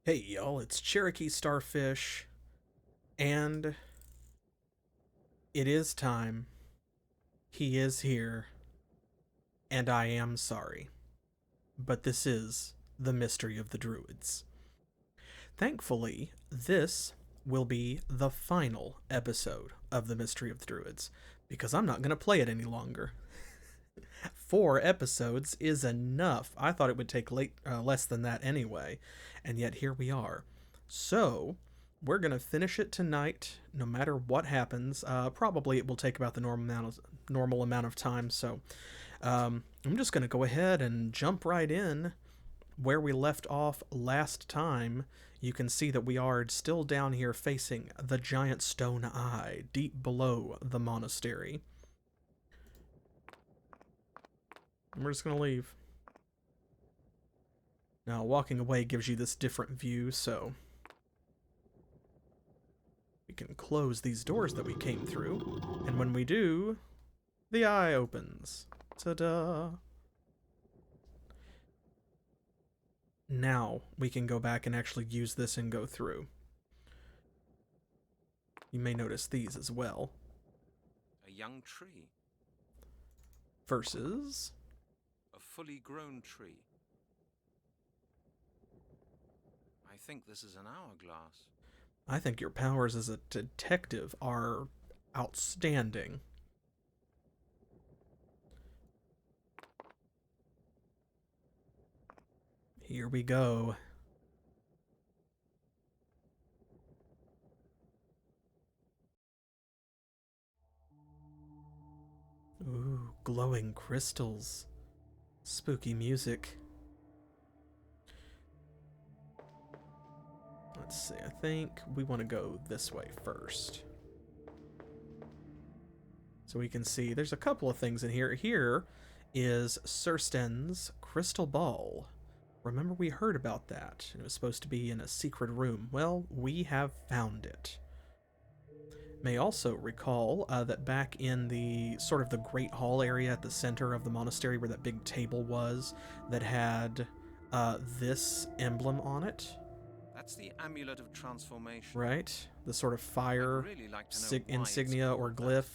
Hey y'all, it's CherokeeStarfish, and it is time. He is here, and I am sorry. But this is the mystery of the Druids. Thankfully, this will be the final episode of the mystery of the Druids, because I'm not going to play it any longer. 4 episodes is enough. I thought it would take less than that anyway, and yet here we are. So, we're going to finish it tonight, no matter what happens. Probably it will take about the normal amount of time, so I'm just going to go ahead and jump right in where we left off last time. You can see that we are still down here facing the giant stone eye, deep below the monastery. And we're just going to leave. Now, walking away gives you this different view, so we can close these doors that we came through, and when we do, the eye opens. Ta-da! Now we can go back and actually use this and go through. You may notice these as well. A young tree. Versus A fully grown tree. I think this is an hourglass. I think your powers as a detective are outstanding. Here we go. Ooh, glowing crystals. Spooky music. Let's see, I think we want to go this way first. So we can see there's a couple of things in here. Here is Serstan's crystal ball. Remember we heard about that. It was supposed to be in a secret room. Well, we have found it. May also recall that back in the sort of the Great Hall area at the center of the monastery where that big table was that had this emblem on it. That's the Amulet of Transformation. Right? The sort of fire I'd really like to know why insignia it's or called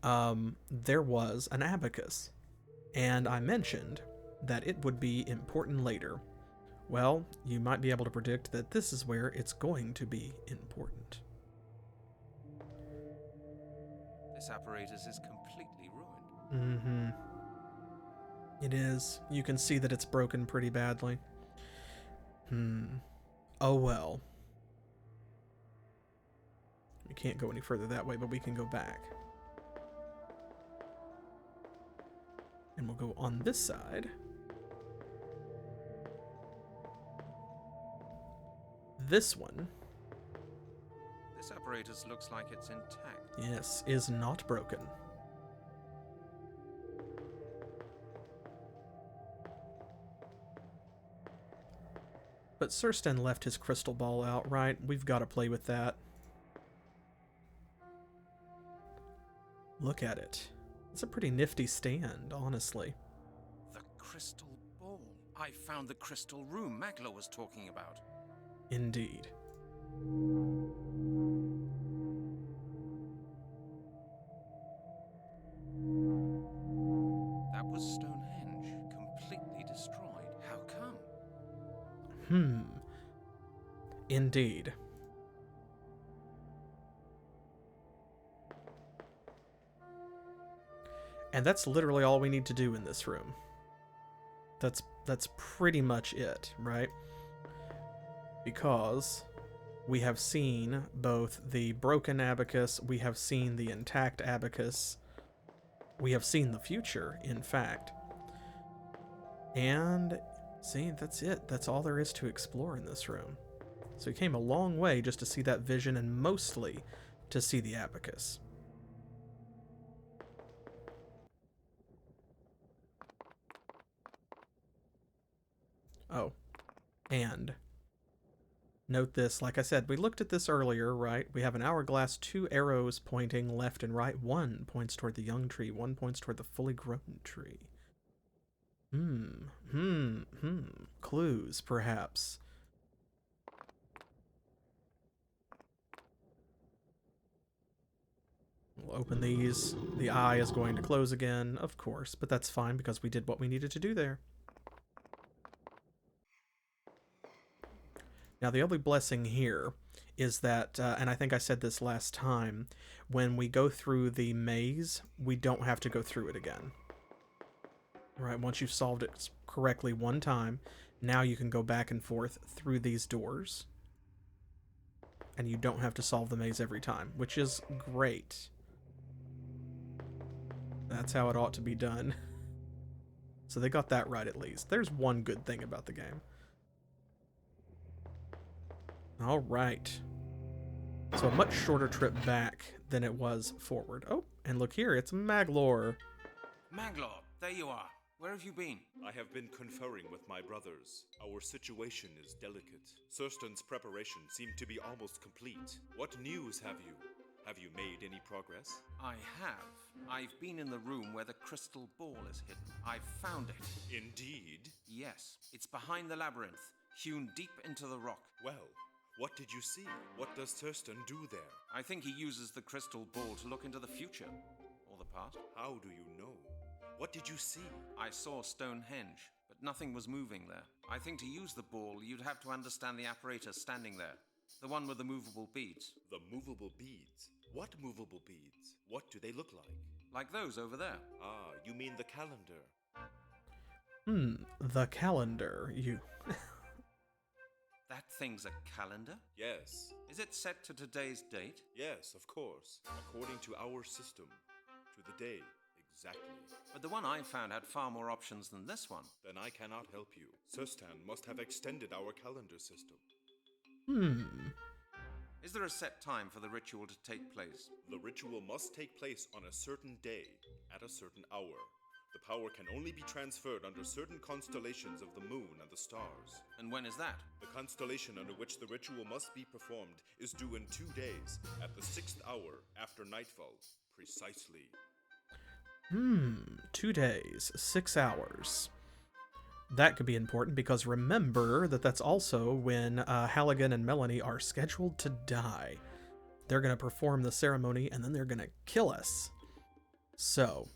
glyph. There was an abacus, and I mentioned that it would be important later. Well, you might be able to predict that this is where it's going to be important. This apparatus is completely ruined. Mm-hmm. It is. You can see that it's broken pretty badly. Oh well. We can't go any further that way, but we can go back. And we'll go on this side. This one, This apparatus looks like it's intact. yes, is not broken. But Serstan left his crystal ball out, right? We've got to play with that. Look at it. It's a pretty nifty stand, honestly. The crystal ball. I found the crystal room Magla was talking about. Indeed. That was Stonehenge, completely destroyed. How come? Indeed. And that's literally all we need to do in this room. That's pretty much it, right? Because we have seen both the broken abacus, we have seen the intact abacus, we have seen the future, in fact. And see, that's it. That's all there is to explore in this room. So we came a long way just to see that vision and mostly to see the abacus. Oh, and note this, like I said, we looked at this earlier, right? We have an hourglass, 2 arrows pointing left and right. One points toward the young tree, one points toward the fully grown tree. Clues, perhaps. We'll open these. The eye is going to close again, of course, but that's fine because we did what we needed to do there. Now, the only blessing here is that, and I think I said this last time, when we go through the maze, we don't have to go through it again. Right, once you've solved it correctly one time, now you can go back and forth through these doors. And you don't have to solve the maze every time, which is great. That's how it ought to be done. So they got that right at least. There's one good thing about the game. Alright. So a much shorter trip back than it was forward. Oh, and look here, it's Maglor. Maglor, there you are. Where have you been? I have been conferring with my brothers. Our situation is delicate. Serstan's preparations seem to be almost complete. What news have you? Have you made any progress? I have. I've been in the room where the crystal ball is hidden. I've found it. Indeed? Yes, it's behind the labyrinth, hewn deep into the rock. Well, what did you see? What does Serstan do there? I think he uses the crystal ball to look into the future. Or the past. How do you know? What did you see? I saw Stonehenge, but nothing was moving there. I think to use the ball, you'd have to understand the apparatus standing there. The one with the movable beads. The movable beads? What movable beads? What do they look like? Like those over there. Ah, you mean the calendar. The calendar, you... That thing's a calendar? Yes. Is it set to today's date? Yes, of course. According to our system. To the day. Exactly. But the one I found had far more options than this one. Then I cannot help you. Serstan must have extended our calendar system. Is there a set time for the ritual to take place? The ritual must take place on a certain day, at a certain hour. The power can only be transferred under certain constellations of the moon and the stars. And when is that? The constellation under which the ritual must be performed is due in 2 days, at the 6th hour after nightfall, precisely. 2 days, 6 hours. That could be important because remember that that's also when Halligan and Melanie are scheduled to die. They're going to perform the ceremony and then they're going to kill us. So...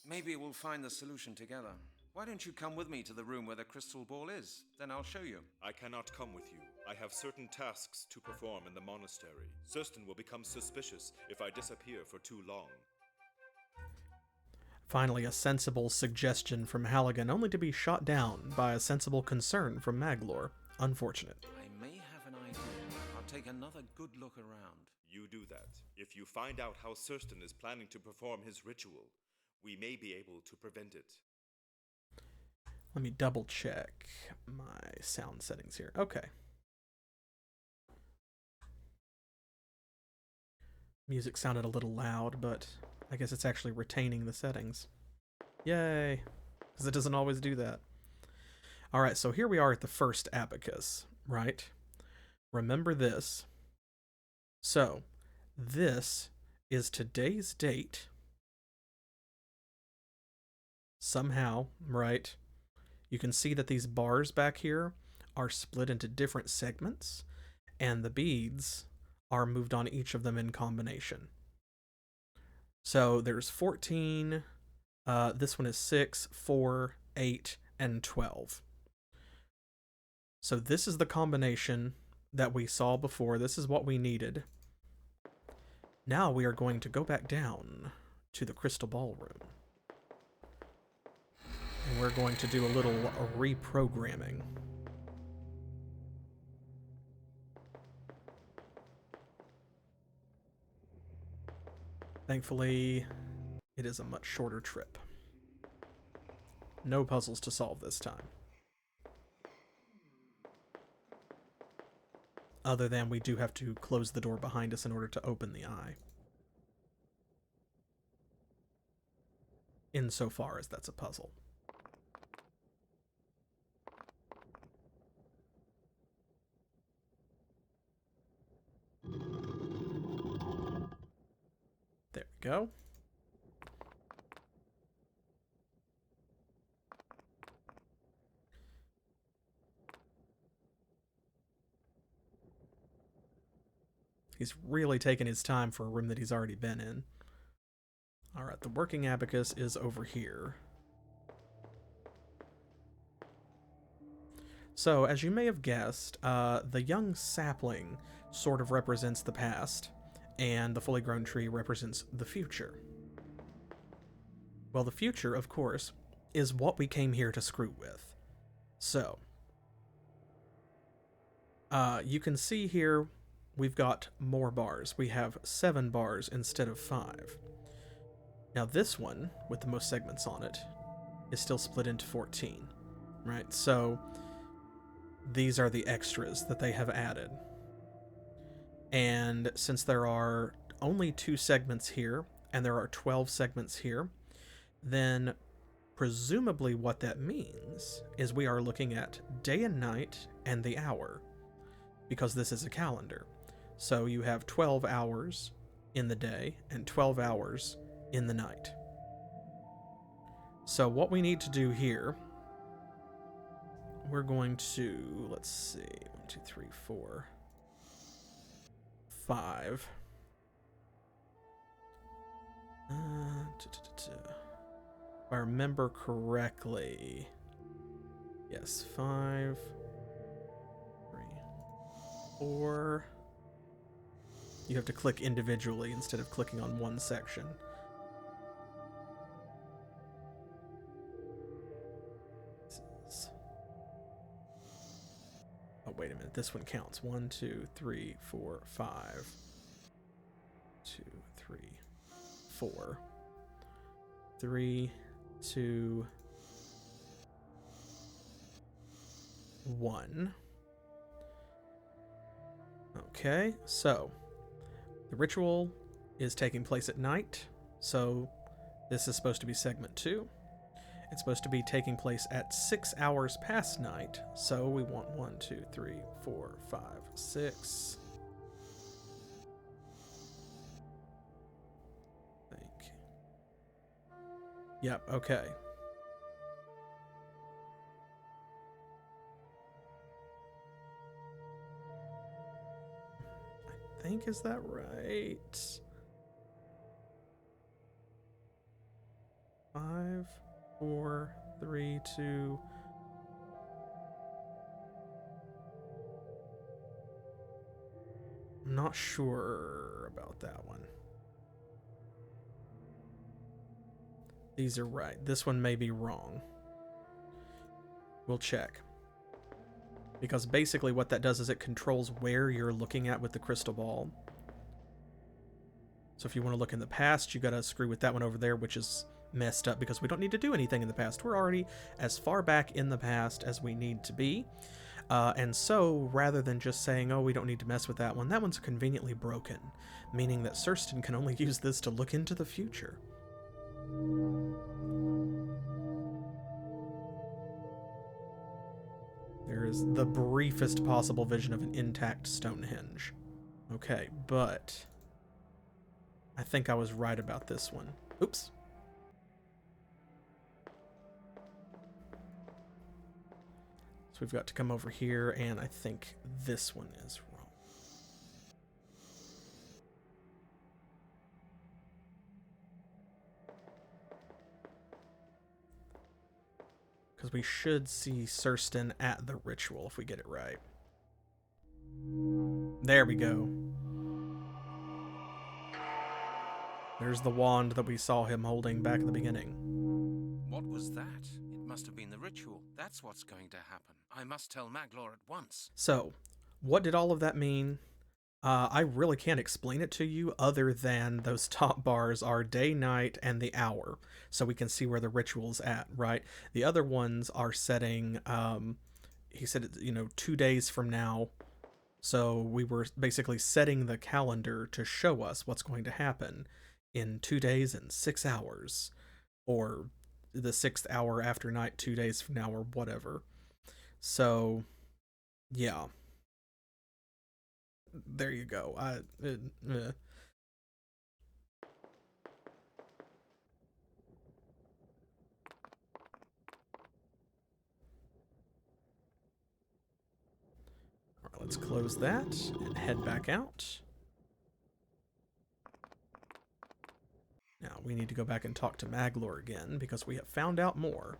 maybe we'll find the solution together. Why don't you come with me to the room where the crystal ball is? Then I'll show you. I cannot come with you. I have certain tasks to perform in the monastery. Serstan will become suspicious if I disappear for too long. Finally, a sensible suggestion from Halligan, only to be shot down by a sensible concern from Maglor. Unfortunate. I may have an idea. I'll take another good look around. You do that. If you find out how Serstan is planning to perform his ritual, we may be able to prevent it. Let me double check my sound settings here. Okay. Music sounded a little loud, but I guess it's actually retaining the settings. Yay! Because it doesn't always do that. Alright, so here we are at the First Abacus, right? Remember this. So, this is today's date. Somehow, right? You can see that these bars back here are split into different segments, and the beads are moved on each of them in combination. So there's 14, this one is 6, 4, 8, and 12. So this is the combination that we saw before. This is what we needed. Now we are going to go back down to the crystal ballroom. And we're going to do a little reprogramming. Thankfully, it is a much shorter trip. No puzzles to solve this time. Other than we do have to close the door behind us in order to open the eye. Insofar as that's a puzzle. There we go. He's really taken his time for a room that he's already been in. Alright, the working abacus is over here. So, as you may have guessed, the young sapling sort of represents the past, and the fully grown tree represents the future. Well, the future, of course, is what we came here to screw with. So, you can see here we've got more bars. We have 7 bars instead of 5. Now this one, with the most segments on it, is still split into 14, right? So these are the extras that they have added. And since there are only 2 segments here, and there are 12 segments here, then presumably what that means is we are looking at day and night and the hour, because this is a calendar. So you have 12 hours in the day and 12 hours in the night. So what we need to do here, we're going to, let's see, 1, 2, 3, 4, 5. If I remember correctly, yes, 5, 3, 4. You have to click individually instead of clicking on one section. Oh, wait a minute. This one counts. 1, 2, 3, 4, 5. 2, 3, 4. 3, 2, 1. Okay, so the ritual is taking place at night, so this is supposed to be segment 2. It's supposed to be taking place at 6 hours past night, so we want 1, 2, 3, 4, 5, 6. I think. Yep, okay. I think, is that right? 5, 4, 3, 2. I'm not sure about that one. These are right. This one may be wrong. We'll check. Because basically what that does is it controls where you're looking at with the crystal ball. So if you want to look in the past, you gotta screw with that one over there, which is messed up because we don't need to do anything in the past. We're already as far back in the past as we need to be. And so, rather than just saying, oh, we don't need to mess with that one's conveniently broken, meaning that Serstan can only use this to look into the future. There is the briefest possible vision of an intact Stonehenge. Okay, but I think I was right about this one. Oops. So we've got to come over here, and I think this one is wrong. Because we should see Serstan at the ritual if we get it right. There we go. There's the wand that we saw him holding back at the beginning. What was that? It must have been the ritual. That's what's going to happen. I must tell Maglor at once. So, what did all of that mean? I really can't explain it to you other than those top bars are day, night, and the hour. So we can see where the ritual's at, right? The other ones are setting, he said, 2 days from now. So we were basically setting the calendar to show us what's going to happen in 2 days and 6 hours. Or the 6th hour after night, 2 days from now, or whatever. So, yeah. There you go. Alright, let's close that and head back out. we need to go back and talk to Maglor again, because we have found out more.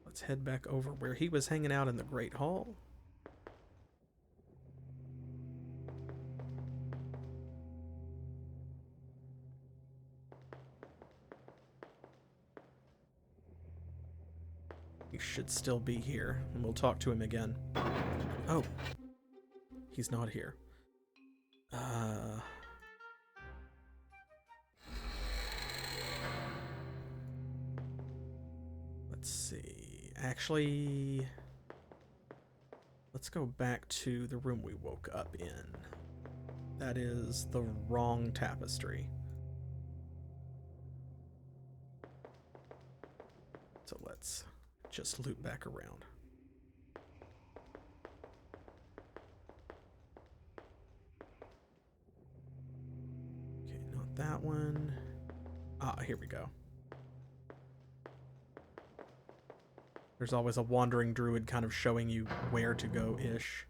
Let's head back over where he was hanging out in the Great Hall. He should still be here, and we'll talk to him again. Oh, he's not here. Let's see. Actually, let's go back to the room we woke up in. That is the wrong tapestry. So let's just loop back around. Okay, not that one. Ah, here we go. There's always a wandering druid kind of showing you where to go-ish.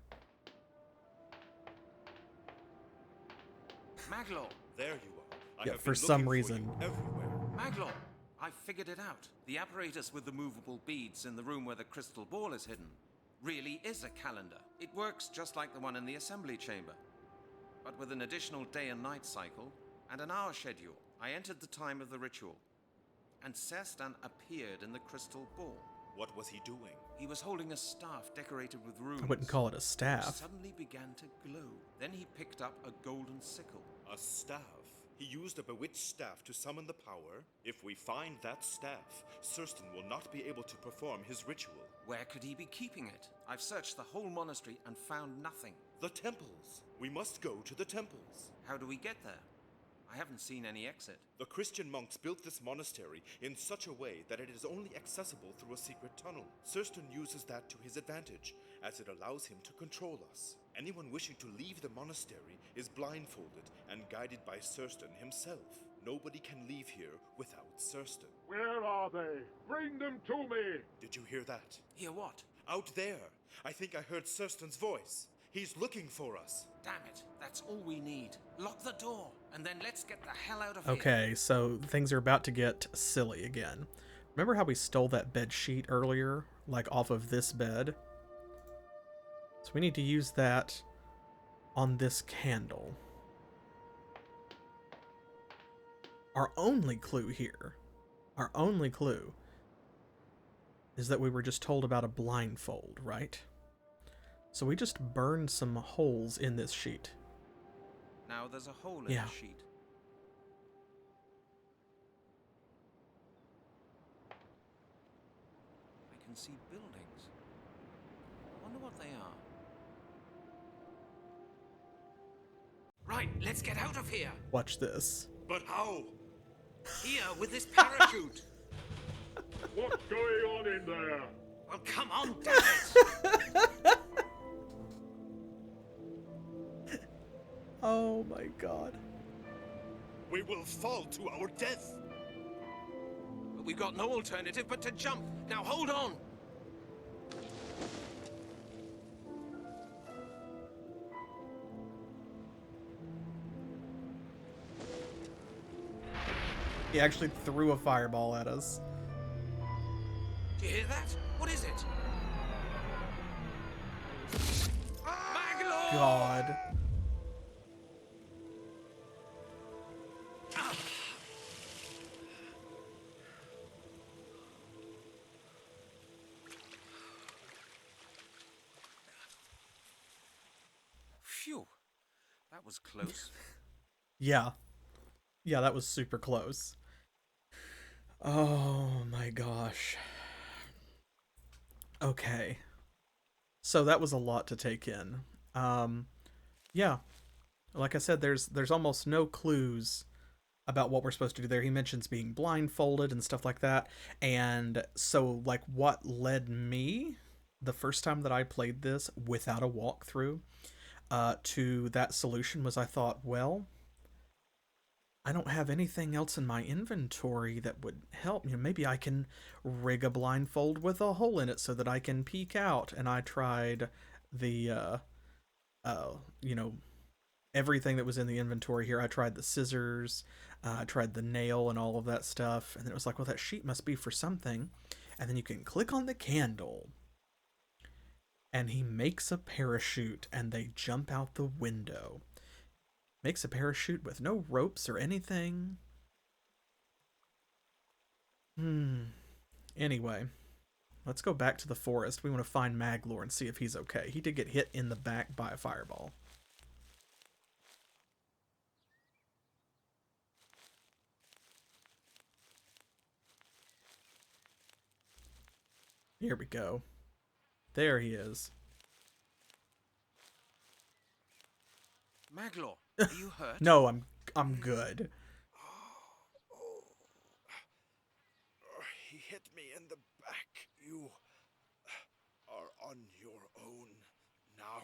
Maglor! There you are. Yeah, have for been some looking reason. you everywhere. Maglor! I figured it out. The apparatus with the movable beads in the room where the crystal ball is hidden really is a calendar. It works just like the one in the assembly chamber, but with an additional day and night cycle and an hour schedule. I entered the time of the ritual, and Serstan appeared in the crystal ball. What was he doing? He was holding a staff decorated with runes. I wouldn't call it a Which staff. suddenly began to glow. Then he picked up a golden sickle. A staff? He used a bewitched staff to summon the power? If we find that staff, Serstan will not be able to perform his ritual. Where could he be keeping it? I've searched the whole monastery and found nothing. The temples. We must go to the temples. How do we get there? I haven't seen any exit. The Christian monks built this monastery in such a way that it is only accessible through a secret tunnel. Serstan uses that to his advantage, as it allows him to control us. Anyone wishing to leave the monastery is blindfolded and guided by Serstan himself. Nobody can leave here without Serstan. Where are they? Bring them to me! Did you hear that? Hear what? Out there! I think I heard Serstan's voice. He's looking for us. Damn it. That's all we need. Lock the door, and then let's get the hell out of here. Okay, so things are about to get silly again. Remember how we stole that bed sheet earlier, like off of this bed? So we need to use that on this candle. Our only clue here, is that we were just told about a blindfold, right? So we just burned some holes in this sheet. Now there's a hole in Yeah. the sheet. I can see buildings. I wonder what they are. Right, let's get out of here. Watch this. But how? Here, with this parachute. What's going on in there? Well, come on, damn it. Oh my god. We will fall to our death. But we've got no alternative but to jump. Now hold on. He actually threw a fireball at us. Do you hear that? What is it? Maglor! God. Phew. That was close. Yeah. Yeah, that was super close. Oh my gosh. Okay. So that was a lot to take in. Yeah. Like I said, there's almost no clues about what we're supposed to do there. He mentions being blindfolded and stuff like that. And so, like, what led me the first time that I played this without a walkthrough to that solution was I thought, well, I don't have anything else in my inventory that would help. You know, maybe I can rig a blindfold with a hole in it so that I can peek out. And I tried the, everything that was in the inventory here. I tried the scissors, I tried the nail and all of that stuff, and then it was like, well, that sheet must be for something. And then you can click on the candle, and he makes a parachute, and they jump out the window. Makes a parachute with no ropes or anything. Anyway, let's go back to the forest. We want to find Maglor and see if he's okay. He did get hit in the back by a fireball. Here we go. There he is. Maglor, are you hurt? No, I'm good. He hit me in the back. You are on your own now.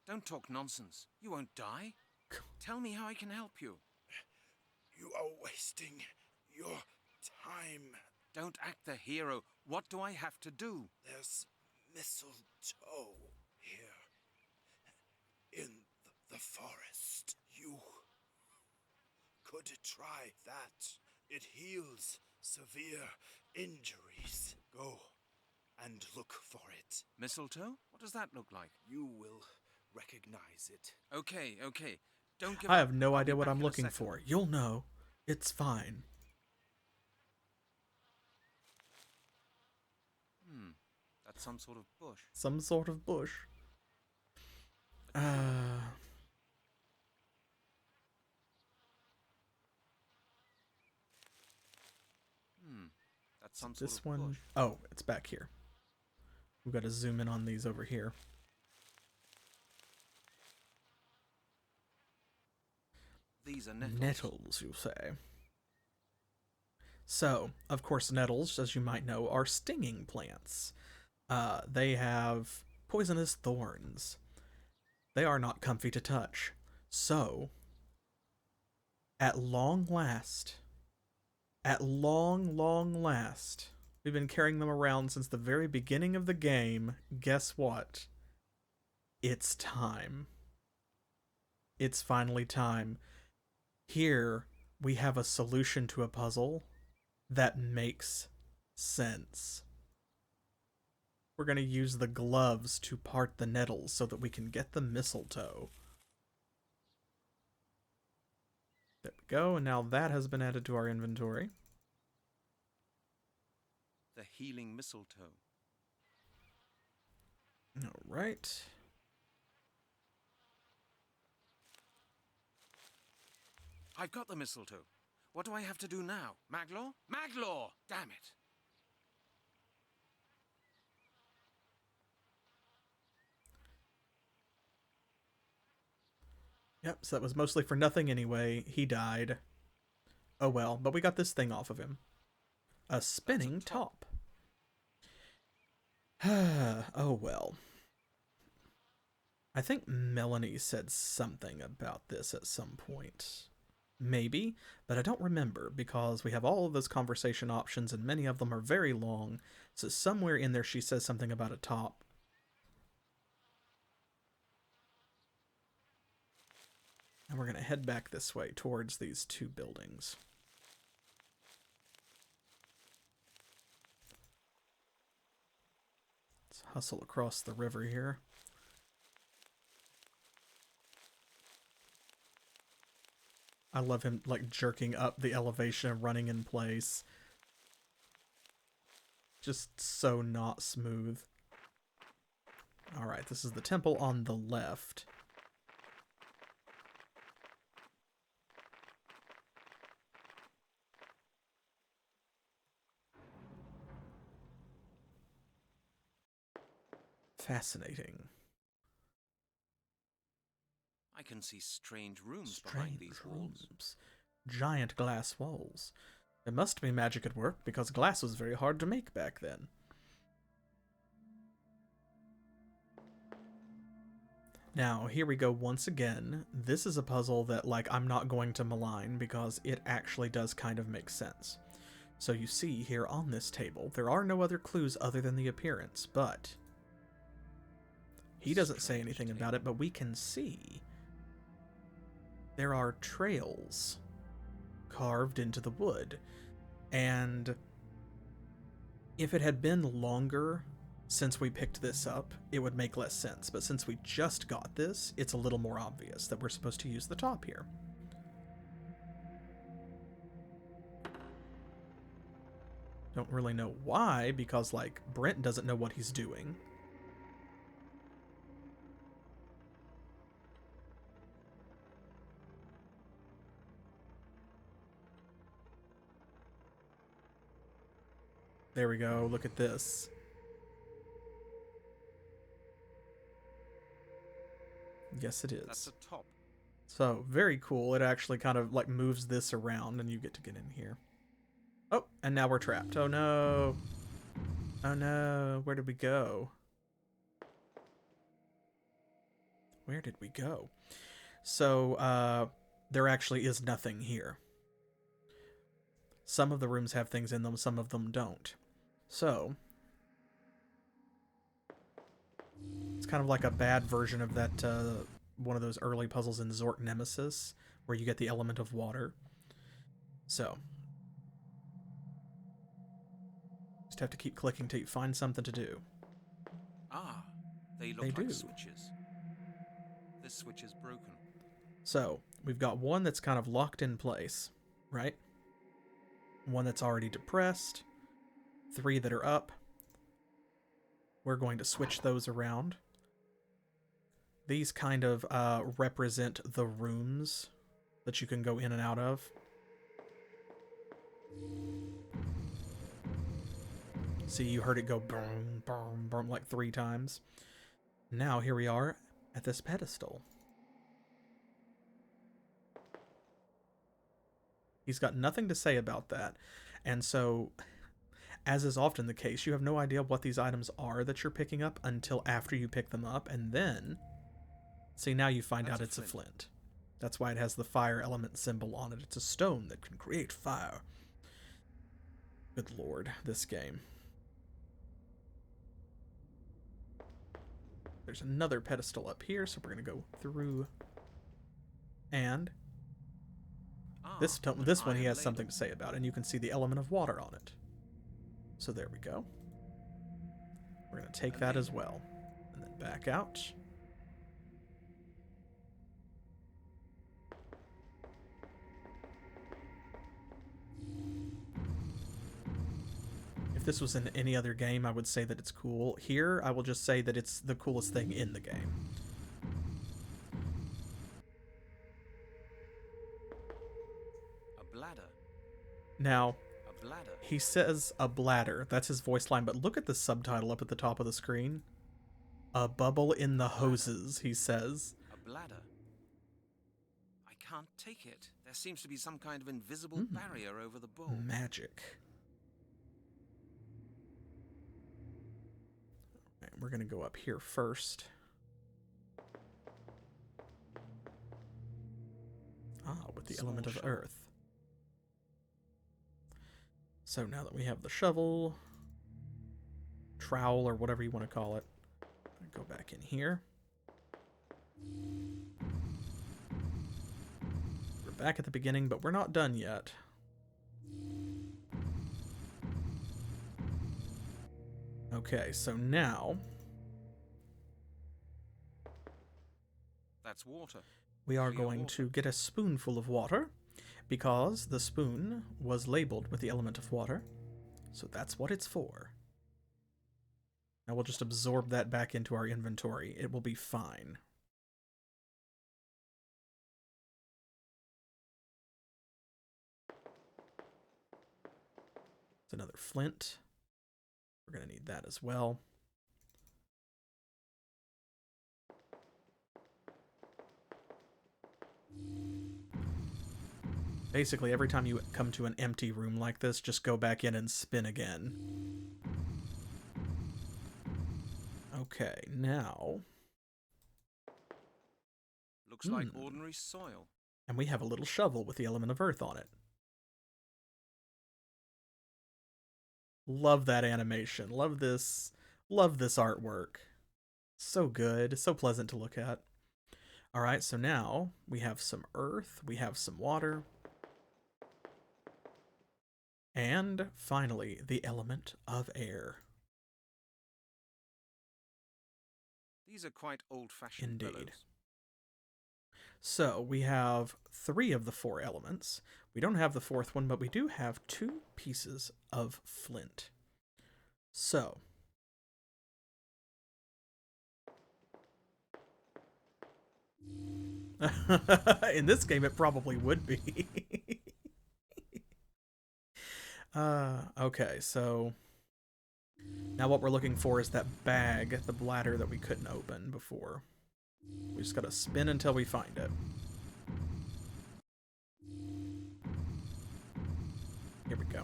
Don't talk nonsense. You won't die. Tell me how I can help you. You are wasting your time. Don't act the hero. What do I have to do? There's mistletoe here in the forest. You could try that. It heals severe injuries. Go and look for it. Mistletoe? What does that look like? You will recognize it. Okay. Don't give I up. have no I'll idea be what back I'm in a looking second. for. You'll know. It's fine. That's some sort of bush. Some sort of bush. That's some sort This of one. bush. Oh, it's back here. We've got to zoom in on these over here. These are nettles. Nettles, you say? So, of course, nettles, as you might know, are stinging plants. They have poisonous thorns. They are not comfy to touch. So, at long last, we've been carrying them around since the very beginning of the game. Guess what? It's time. It's finally time. Here, we have a solution to a puzzle that makes sense. We're going to use the gloves to part the nettles so that we can get the mistletoe. There we go, and now that has been added to our inventory. The healing mistletoe. All right. I've got the mistletoe. What do I have to do now? Maglor? Maglor! Damn it. Yep, so that was mostly for nothing anyway. He died. Oh well, but we got this thing off of him. A spinning top. Oh well. I think Melanie said something about this at some point. Maybe, but I don't remember because we have all of those conversation options and many of them are very long. So somewhere in there she says something about a top. And we're going to head back this way towards these two buildings. Let's hustle across the river here. I love him like jerking up the elevation and running in place. Just so not smooth. Alright, this is the temple on the left. Fascinating. I can see strange rooms behind these walls. Giant glass walls. There must be magic at work because glass was very hard to make back then. Now, here we go once again. This is a puzzle that, like, I'm not going to malign because it actually does kind of make sense. So you see here on this table, there are no other clues other than the appearance, but he doesn't say anything about it, but we can see there are trails carved into the wood. And if it had been longer since we picked this up, it would make less sense. But since we just got this, it's a little more obvious that we're supposed to use the top here. Don't really know why, because, like, Brent doesn't know what he's doing. There we go. Look at this. Yes, it is. That's a top. So, very cool. It actually kind of, like, moves this around, and you get to get in here. Oh, and now we're trapped. Oh, no. Oh, no. Where did we go? Where did we go? So, there actually is nothing here. Some of the rooms have things in them, some of them don't. So, it's kind of like a bad version of that, one of those early puzzles in Zork Nemesis, where you get the element of water. So, just have to keep clicking till you find something to do. Ah, they look They like do. switches. This switch is broken. So, we've got one that's kind of locked in place, right? One that's already depressed. 3 that are up. We're going to switch those around. These kind of represent the rooms that you can go in and out of. See, you heard it go boom, boom, boom like 3 times. Now, here we are at this pedestal. He's got nothing to say about that. And so, as is often the case, you have no idea what these items are that you're picking up until after you pick them up. And then, see, now you find out it's a flint. That's why it has the fire element symbol on it. It's a stone that can create fire. Good lord, this game. There's another pedestal up here, so we're going to go through. And this one he has something to say about, and you can see the element of water on it. So there we go. We're going to take that as well. And then back out. If this was in any other game, I would say that it's cool. Here, I will just say that it's the coolest thing in the game. A bladder. Now, A bladder. he says a bladder. That's his voice line, but look at the subtitle up at the top of the screen. A bubble in the hoses, he says. A bladder. I can't take it. There seems to be some kind of invisible barrier over the bowl. Magic. All right, we're going to go up here first. With the element of earth. So now that we have the shovel, trowel, or whatever you want to call it, go back in here. We're back at the beginning, but we're not done yet. Okay, so now That's water. we are Clear going water. to get a spoonful of water, because the spoon was labeled with the element of water, so that's what it's for. Now we'll just absorb that back into our inventory. It will be fine. It's another flint. We're going to need that as well. Basically, every time you come to an empty room like this, just go back in and spin again. Okay, now... Looks like ordinary soil. And we have a little shovel with the element of earth on it. Love that animation. Love this artwork. So good. So pleasant to look at. All right, so now we have some earth, we have some water, and finally, the element of air. These are quite old-fashioned Indeed. bellows. So we have 3 of the 4 elements. We don't have the 4th one, but we do have 2 pieces of flint. So in this game, it probably would be. Okay, so now what we're looking for is that bag, the bladder that we couldn't open before. We just gotta spin until we find it. Here we go.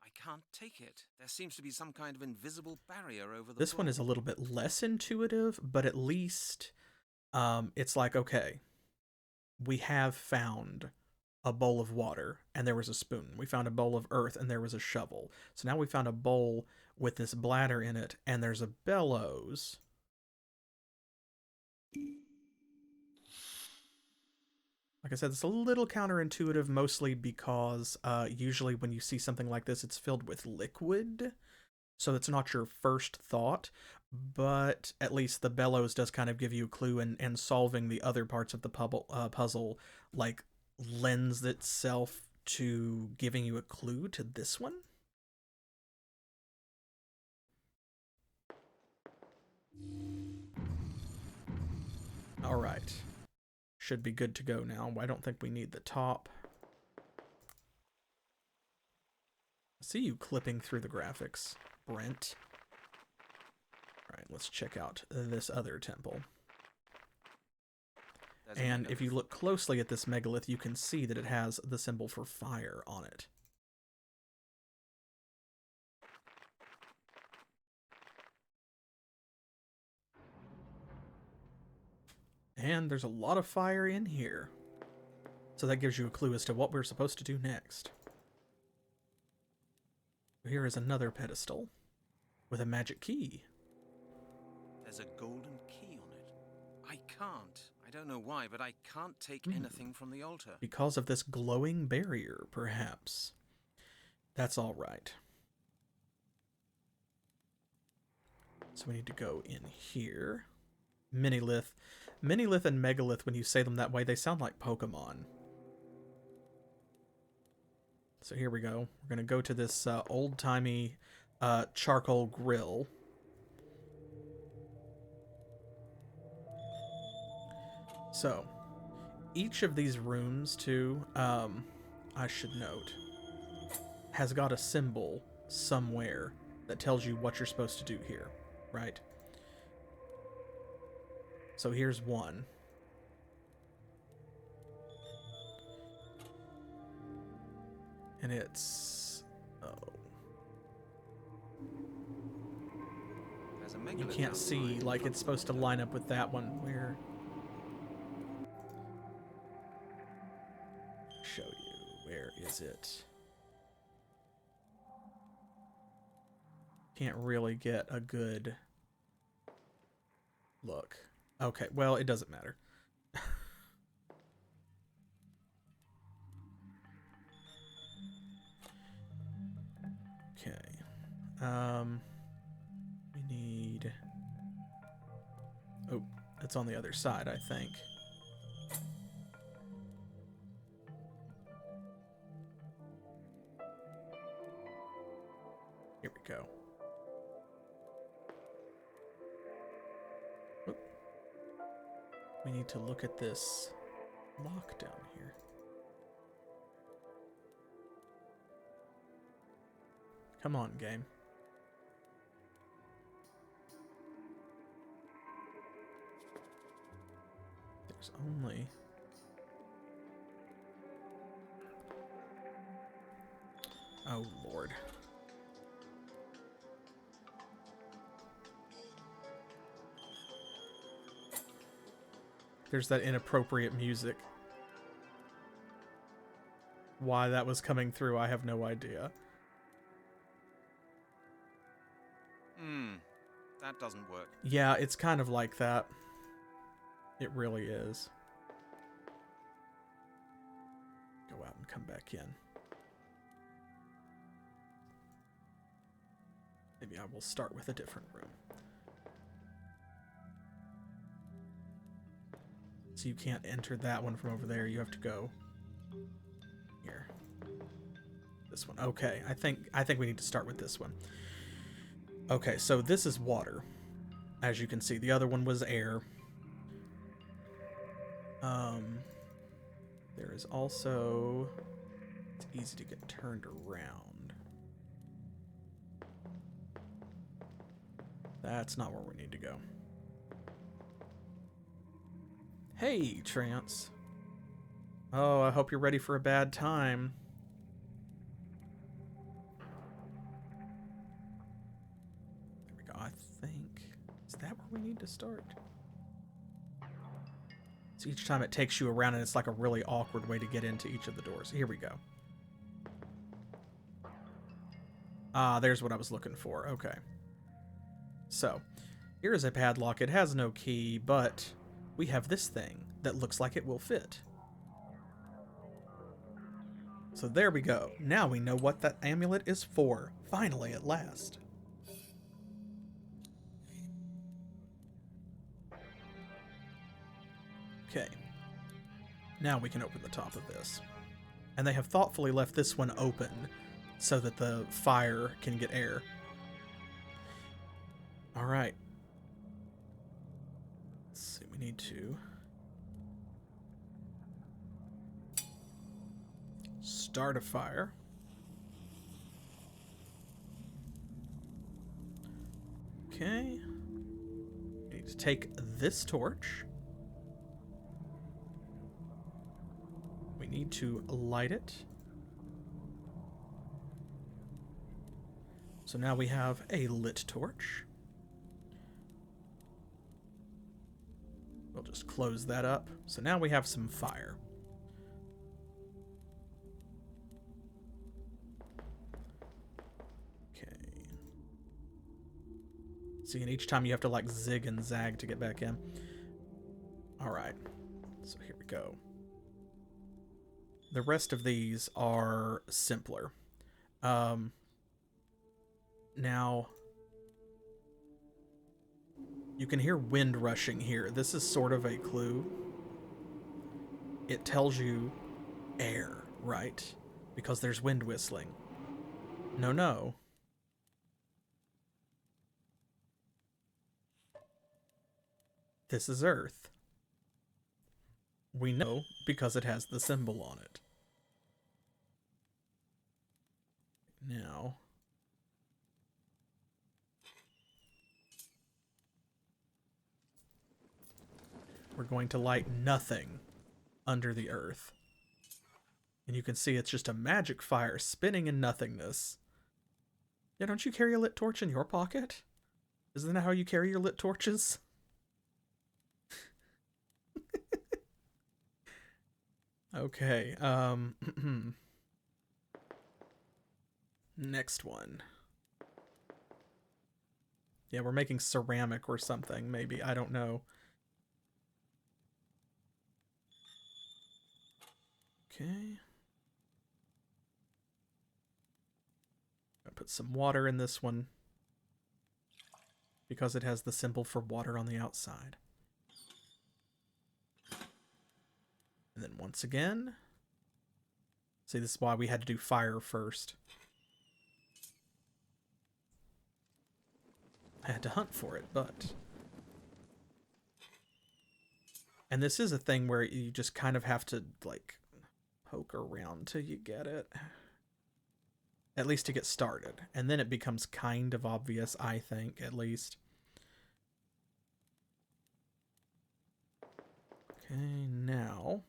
I can't take it. There seems to be some kind of invisible barrier over the This one floor. is a little bit less intuitive, but at least it's like, okay, we have found a bowl of water and there was a spoon. We found a bowl of earth and there was a shovel. So now we found a bowl with this bladder in it and there's a bellows. Like I said, it's a little counterintuitive, mostly because usually when you see something like this, it's filled with liquid. So it's not your first thought, but at least the bellows does kind of give you a clue, and solving the other parts of the puzzle, like, lends itself to giving you a clue to this one. All right. Should be good to go now. I don't think we need the top. I see you clipping through the graphics, Brent. All right, let's check out this other temple. And if you look closely at this megalith, you can see that it has the symbol for fire on it. And there's a lot of fire in here. So that gives you a clue as to what we're supposed to do next. Here is another pedestal with a magic key. There's a golden key on it. I can't. I don't know why, but I can't take anything from the altar. Because of this glowing barrier, perhaps. That's all right. So we need to go in here. Minilith. Minilith and Megalith, when you say them that way, they sound like Pokemon. So here we go. We're going to go to this old-timey charcoal grill. So, each of these rooms, too, I should note, has got a symbol somewhere that tells you what you're supposed to do here, right? So here's one. And it's... oh. You can't see, like, it's supposed to line up with that one. Where... show you. Where is it? Can't really get a good look. Okay, well, it doesn't matter. Okay. We need... oh, it's on the other side, I think. Here we go. Oop. We need to look at this lock down here. Come on, game. There's only... oh, Lord. There's that inappropriate music. Why that was coming through, I have no idea. That doesn't work. Yeah, it's kind of like that. It really is. Go out and come back in. Maybe I will start with a different room. So you can't enter that one from over there. You have to go here. This one. Okay, I think we need to start with this one. Okay, so this is water. As you can see, the other one was air. There is also... It's easy to get turned around. That's not where we need to go. Hey, Trance. Oh, I hope you're ready for a bad time. There we go. I think... Is that where we need to start? So each time it takes you around, and it's like a really awkward way to get into each of the doors. Here we go. Ah, there's what I was looking for. Okay. So, here is a padlock. It has no key, but we have this thing that looks like it will fit. So there we go. Now we know what that amulet is for. Finally, at last. Okay. Now we can open the top of this. And they have thoughtfully left this one open so that the fire can get air. Alright. Let's see, we need to start a fire. Okay. We need to take this torch. We need to light it. So now we have a lit torch. We'll just close that up. So now we have some fire. Okay. See, and each time you have to like zig and zag to get back in. Alright. So here we go. The rest of these are simpler. Now, you can hear wind rushing here. This is sort of a clue. It tells you air, right? Because there's wind whistling. No. This is Earth. We know because it has the symbol on it. Now, we're going to light nothing under the earth. And you can see it's just a magic fire spinning in nothingness. Yeah, don't you carry a lit torch in your pocket? Isn't that how you carry your lit torches? Okay, next one. Yeah, we're making ceramic or something, maybe. I don't know. Okay. I'll put some water in this one because it has the symbol for water on the outside. And then once again, see, this is why we had to do fire first. I had to hunt for it, but... And this is a thing where you just kind of have to, like, poke around till you get it. At least to get started. And then it becomes kind of obvious, I think, at least. Okay, now...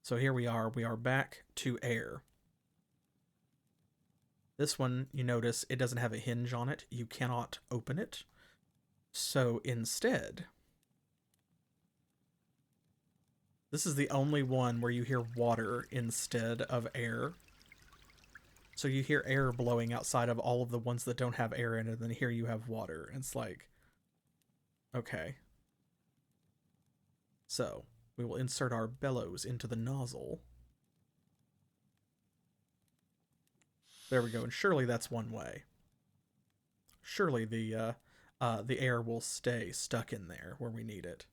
So here we are back to air. This one, you notice, it doesn't have a hinge on it. You cannot open it. So instead, this is the only one where you hear water instead of air. So you hear air blowing outside of all of the ones that don't have air in it, and then here you have water. And it's like, okay. So we will insert our bellows into the nozzle. There we go, and surely that's one way. Surely the air will stay stuck in there where we need it.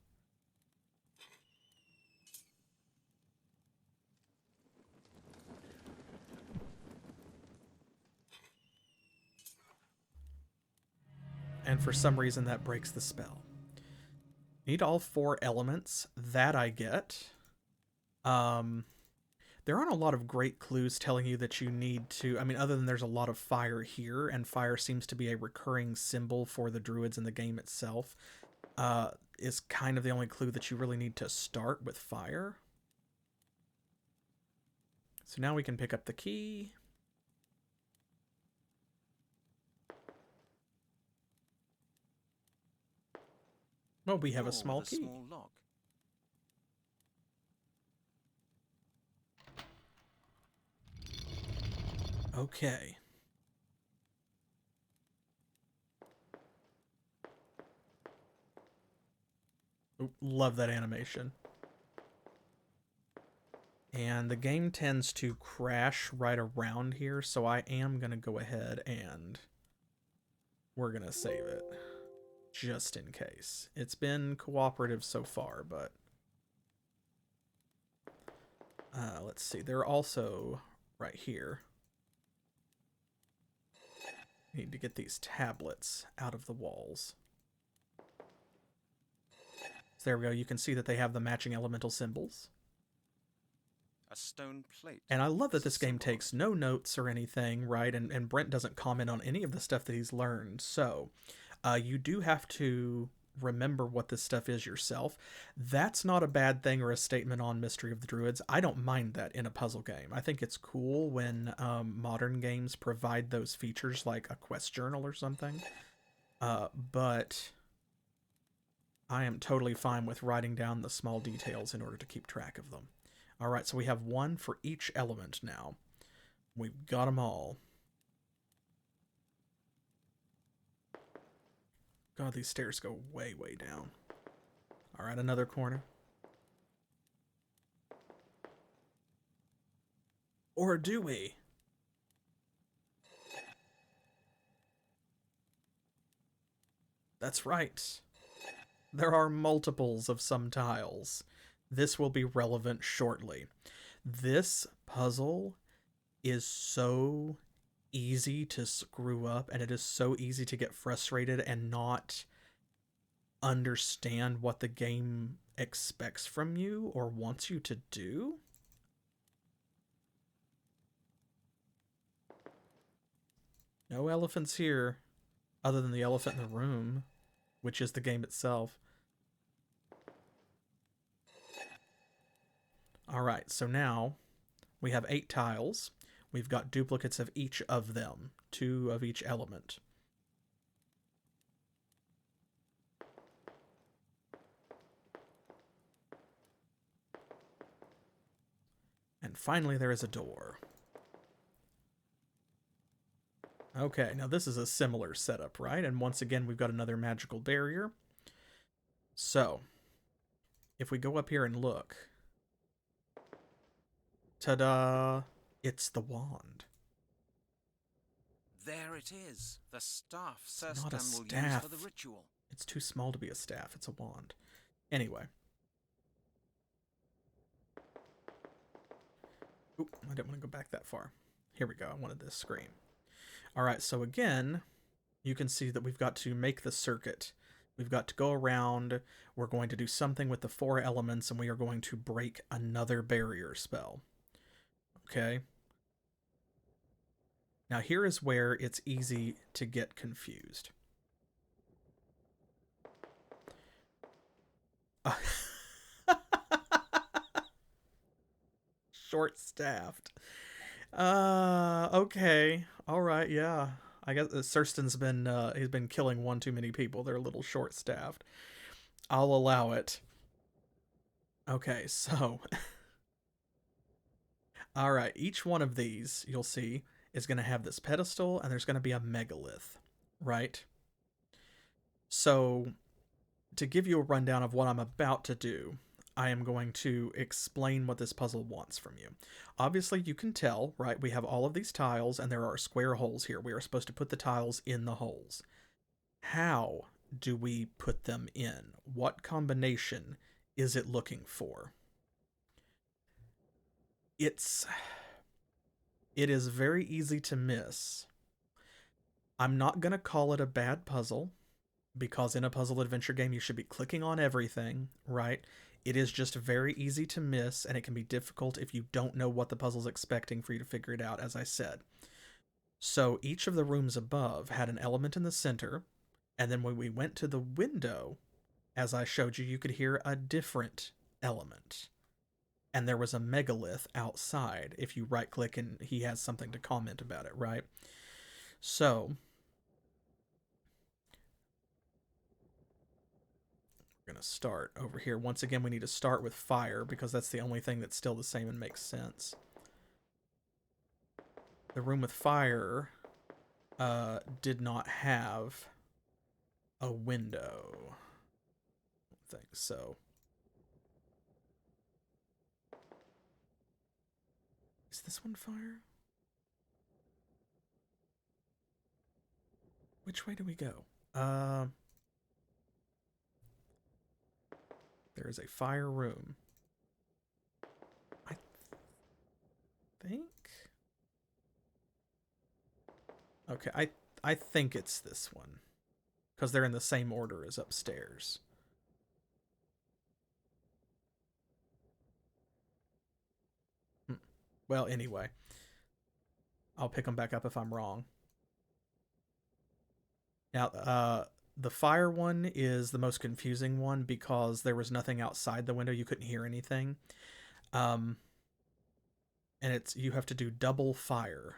And for some reason that breaks the spell. Need all 4 elements. That I get. There aren't a lot of great clues telling you that you need to... I mean, other than there's a lot of fire here, and fire seems to be a recurring symbol for the druids in the game itself, is kind of the only clue that you really need to start with fire. So now we can pick up the key. Well, we have a small key. Small lock. Okay. Ooh, love that animation. And the game tends to crash right around here, so I am going to go ahead and we're going to save it. Just in case. It's been cooperative so far, but... let's see. They're also right here. Need to get these tablets out of the walls. So there we go. You can see that they have the matching elemental symbols. A stone plate. And I love that this game takes no notes or anything, right? And Brent doesn't comment on any of the stuff that he's learned. So you do have to remember what this stuff is yourself. That's not a bad thing or a statement on Mystery of the Druids. I don't mind that in a puzzle game. I think it's cool when modern games provide those features like a quest journal or something. But I am totally fine with writing down the small details in order to keep track of them. All right, so we have 1 for each element now. We've got them all. God, these stairs go way, way down. All right, another corner. Or do we? That's right. There are multiples of some tiles. This will be relevant shortly. This puzzle is so easy to screw up, and it is so easy to get frustrated and not understand what the game expects from you or wants you to do. No elephants here, other than the elephant in the room, which is the game itself. Alright, so now we have 8 tiles. We've got duplicates of each of them, 2 of each element. And finally there is a door. Okay, now this is a similar setup, right? And once again, we've got another magical barrier. So, if we go up here and look... Ta-da! It's the wand. There it is. The staff It's not a Serstan will use staff. for the ritual. It's too small to be a staff. It's a wand. Anyway. Oop, I didn't want to go back that far. Here we go. I wanted this screen. Alright, so again, you can see that we've got to make the circuit. We've got to go around. We're going to do something with the 4 elements, and we are going to break another barrier spell. Okay? Now here is where it's easy to get confused. Short-staffed. Okay. All right, yeah. I guess Serstan's been he's been killing one too many people. They're a little short-staffed. I'll allow it. Okay, so all right, each one of these, you'll see, is going to have this pedestal, and there's going to be a megalith, right? So, to give you a rundown of what I'm about to do, I am going to explain what this puzzle wants from you. Obviously, you can tell, right? We have all of these tiles, and there are square holes here. We are supposed to put the tiles in the holes. How do we put them in? What combination is it looking for? It is very easy to miss. I'm not going to call it a bad puzzle, because in a puzzle adventure game, you should be clicking on everything, right? It is just very easy to miss, and it can be difficult if you don't know what the puzzle's expecting for you to figure it out, as I said. So each of the rooms above had an element in the center, and then when we went to the window, as I showed you, you could hear a different element. And there was a megalith outside if you right click and he has something to comment about it, right? So we're going to start over here. Once again, we need to start with fire because that's the only thing that's still the same and makes sense. The room with fire did not have a window. I think so. Is this one fire? Which way do we go? There is a fire room. I think. Okay, I think it's this one. Because they're in the same order as upstairs. Well, anyway. I'll pick them back up if I'm wrong. Now, the fire one is the most confusing one because there was nothing outside the window. You couldn't hear anything. And you have to do double fire.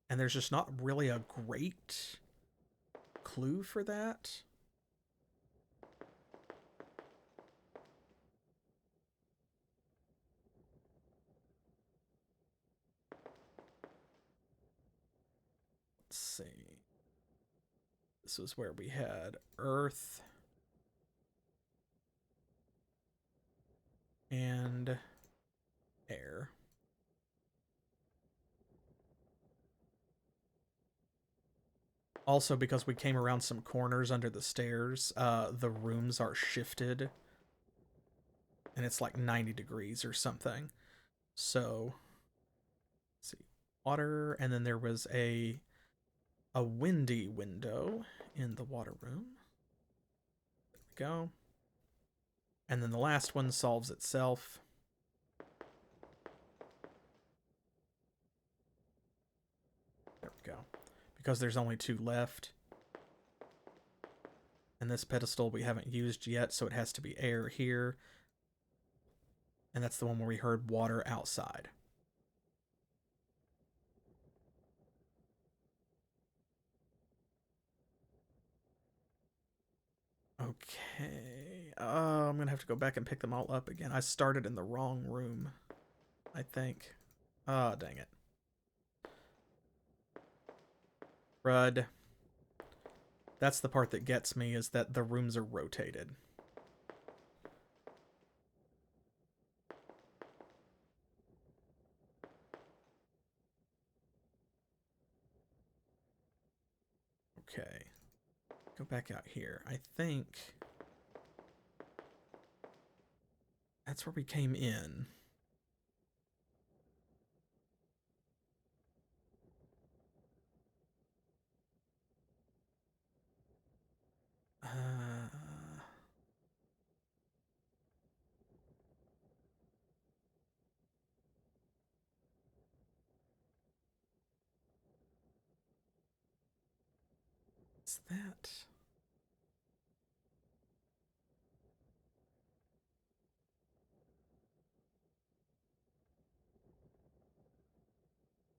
And there's just not really a great clue for that. Let's see. This was where we had earth and air. Also, because we came around some corners under the stairs, the rooms are shifted. And it's like 90 degrees or something. So, let's see. Water, and then there was a windy window in the water room. There we go. And then the last one solves itself. There we go. Because there's only 2 left. And this pedestal we haven't used yet, so it has to be air here. And that's the one where we heard water outside. Okay. I'm going to have to go back and pick them all up again. I started in the wrong room, I think. Oh, dang it. Crud. That's the part that gets me, is that the rooms are rotated. Okay. Go back out here. I think that's where we came in. What's that?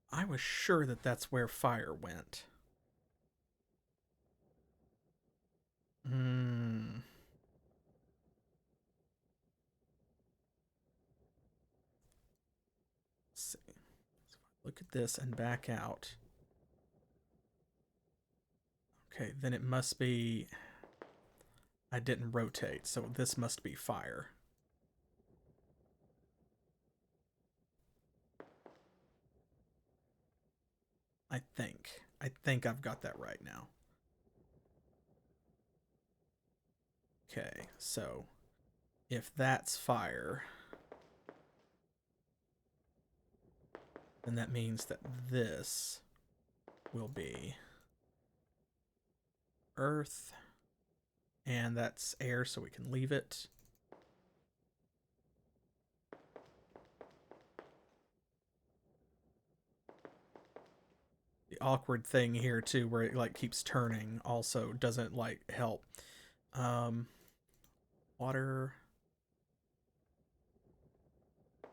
I was sure that that's where fire went. Hmm. Let's see. Look at this and back out. Okay, then it must be... I didn't rotate, so this must be fire. I think I've got that right now. Okay, so if that's fire, then that means that this will be earth, and that's air, so we can leave it. The awkward thing here too, where it like keeps turning, also doesn't like help. Water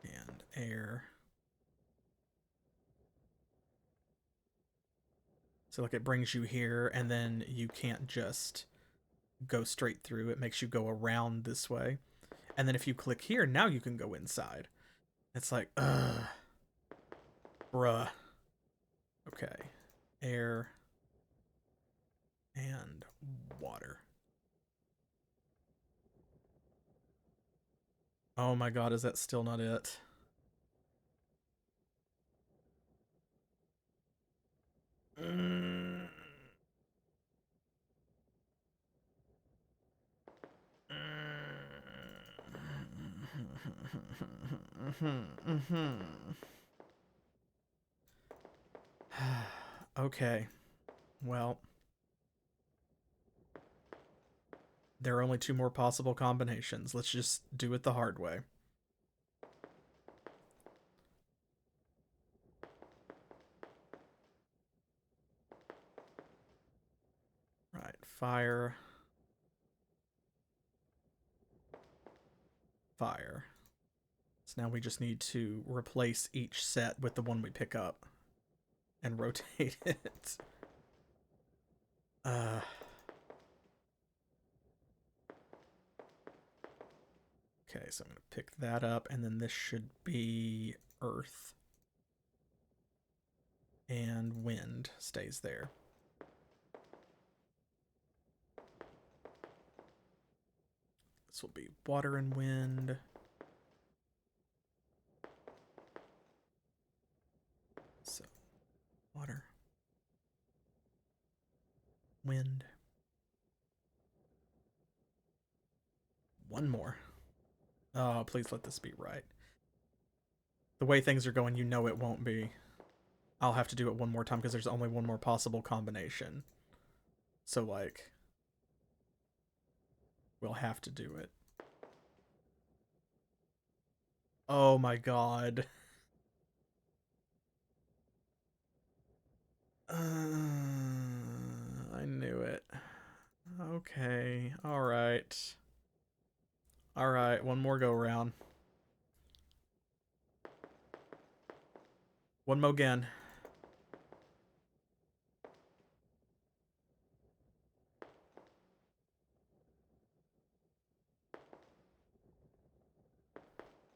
and air. So like it brings you here, and then you can't just go straight through. It makes you go around this way. And then if you click here, now you can go inside. It's like, bruh. Okay. Air and water. Oh my god, is that still not it? Okay. Well, there are only 2 more possible combinations. Let's just do it the hard way. Right, fire. Fire. So now we just need to replace each set with the one we pick up and rotate it. Okay, so I'm going to pick that up, and then this should be earth. And wind stays there. This will be water and wind. So, water. Wind. One more. Oh, please let this be right. The way things are going, you know it won't be. I'll have to do it one more time because there's only one more possible combination. So, like, we'll have to do it. Oh my god. I knew it. Okay, alright. Alright, one more go round. One more again.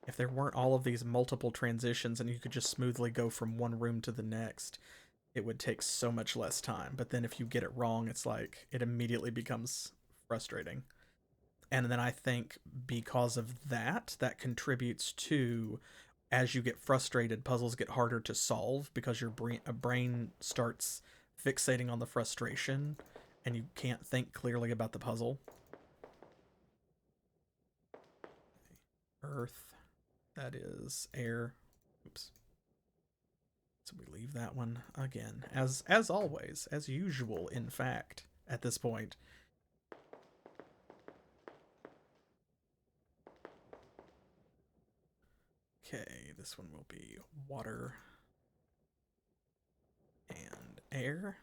If there weren't all of these multiple transitions and you could just smoothly go from one room to the next, it would take so much less time. But then if you get it wrong, it's like it immediately becomes frustrating. And then I think because of that, that contributes to, as you get frustrated, puzzles get harder to solve because your brain starts fixating on the frustration and you can't think clearly about the puzzle. Earth. That is air. Oops. So we leave that one again, as always, as usual, in fact, at this point. Okay, this one will be water and air.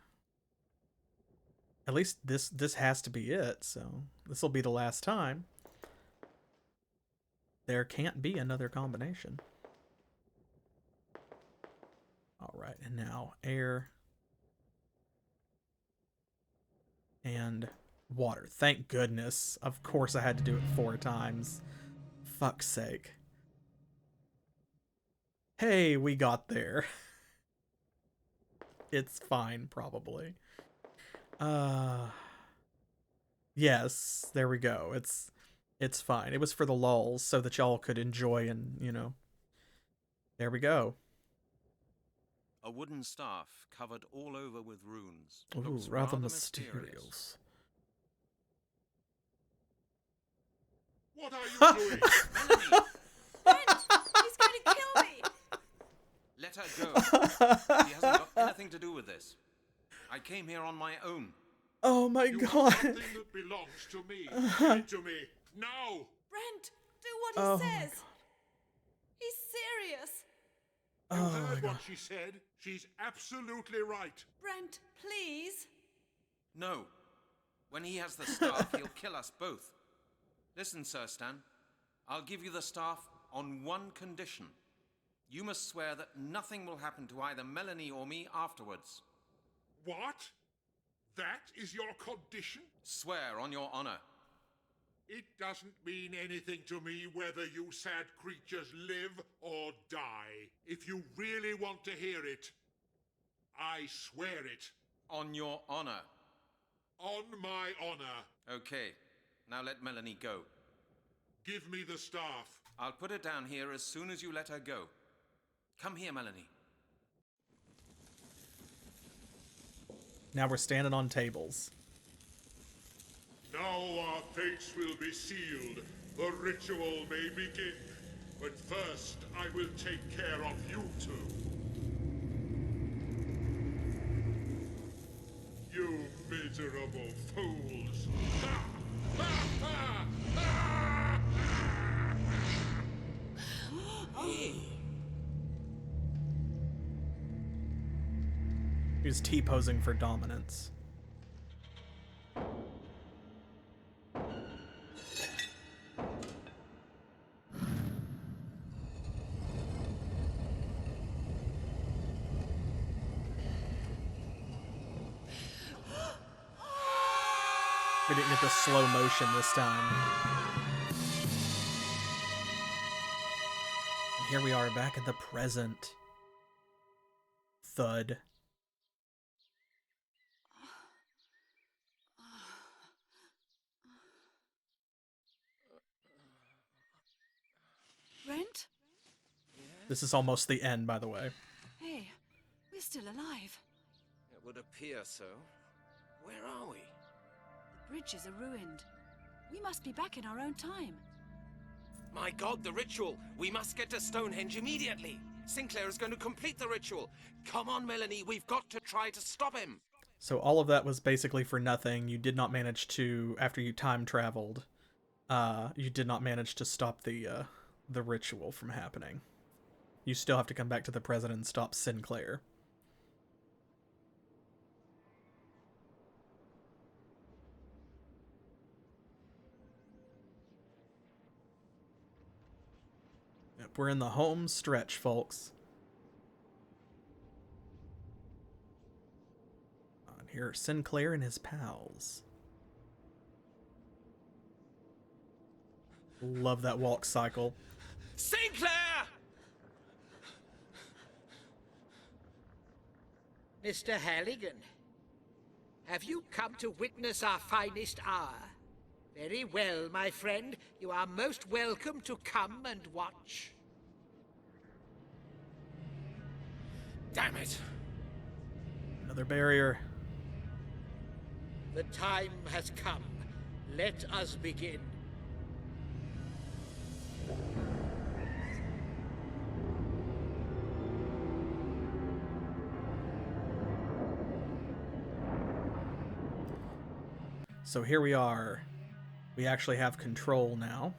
At least this has to be it, so this will be the last time. There can't be another combination. Alright, and now air and water. Thank goodness. Of course I had to do it 4 times. Fuck's sake. Hey, we got there. It's fine, probably. Yes, there we go. It's fine. It was for the lulls, so that y'all could enjoy and, there we go. A wooden staff covered all over with runes. Ooh, Looks rather mysterious. mysterious. What are you doing? Melanie, Brent! He's going to kill me! let her go. She hasn't got anything to do with this. I came here on my own. Oh my You god. have something that belongs to me. Give it to me. Now! Brent, do what he Oh my says. He's serious. You Oh my heard god. what she said? She's absolutely right. Brent, please. No. When he has the staff, he'll kill us both. Listen, Serstan. I'll give you the staff on one condition. You must swear that nothing will happen to either Melanie or me afterwards. What? That is your condition? Swear on your honor. It doesn't mean anything to me whether you sad creatures live or die. If you really want to hear it, I swear it. On your honor. On my honor. Okay. Now let Melanie go. Give me the staff. I'll put it down here as soon as you let her go. Come here, Melanie. Now we're standing on tables. Now our fates will be sealed. The ritual may begin. But first, I will take care of you two. You miserable fools. Ha! Ha! Ha! Ha! He's T-posing for dominance. We didn't get the slow motion this time. And here we are back in the present. Thud. Brent? This is almost the end, by the way. Hey, we're still alive. It would appear so. Where are we? The bridges are ruined. We must be back in our own time. My god, the ritual! We must get to Stonehenge immediately! Sinclair is going to complete the ritual! Come on, Melanie, we've got to try to stop him! So all of that was basically for nothing. You did not manage to, after you time traveled, you did not manage to stop the ritual from happening. You still have to come back to the present and stop Sinclair. Yep, we're in the home stretch, folks. And here are Sinclair and his pals. Love that walk cycle. Sinclair! Mr. Halligan, have you come to witness our finest hour? Very well, my friend. You are most welcome to come and watch. Damn it! Another barrier. The time has come. Let us begin. So here we are. We actually have control now.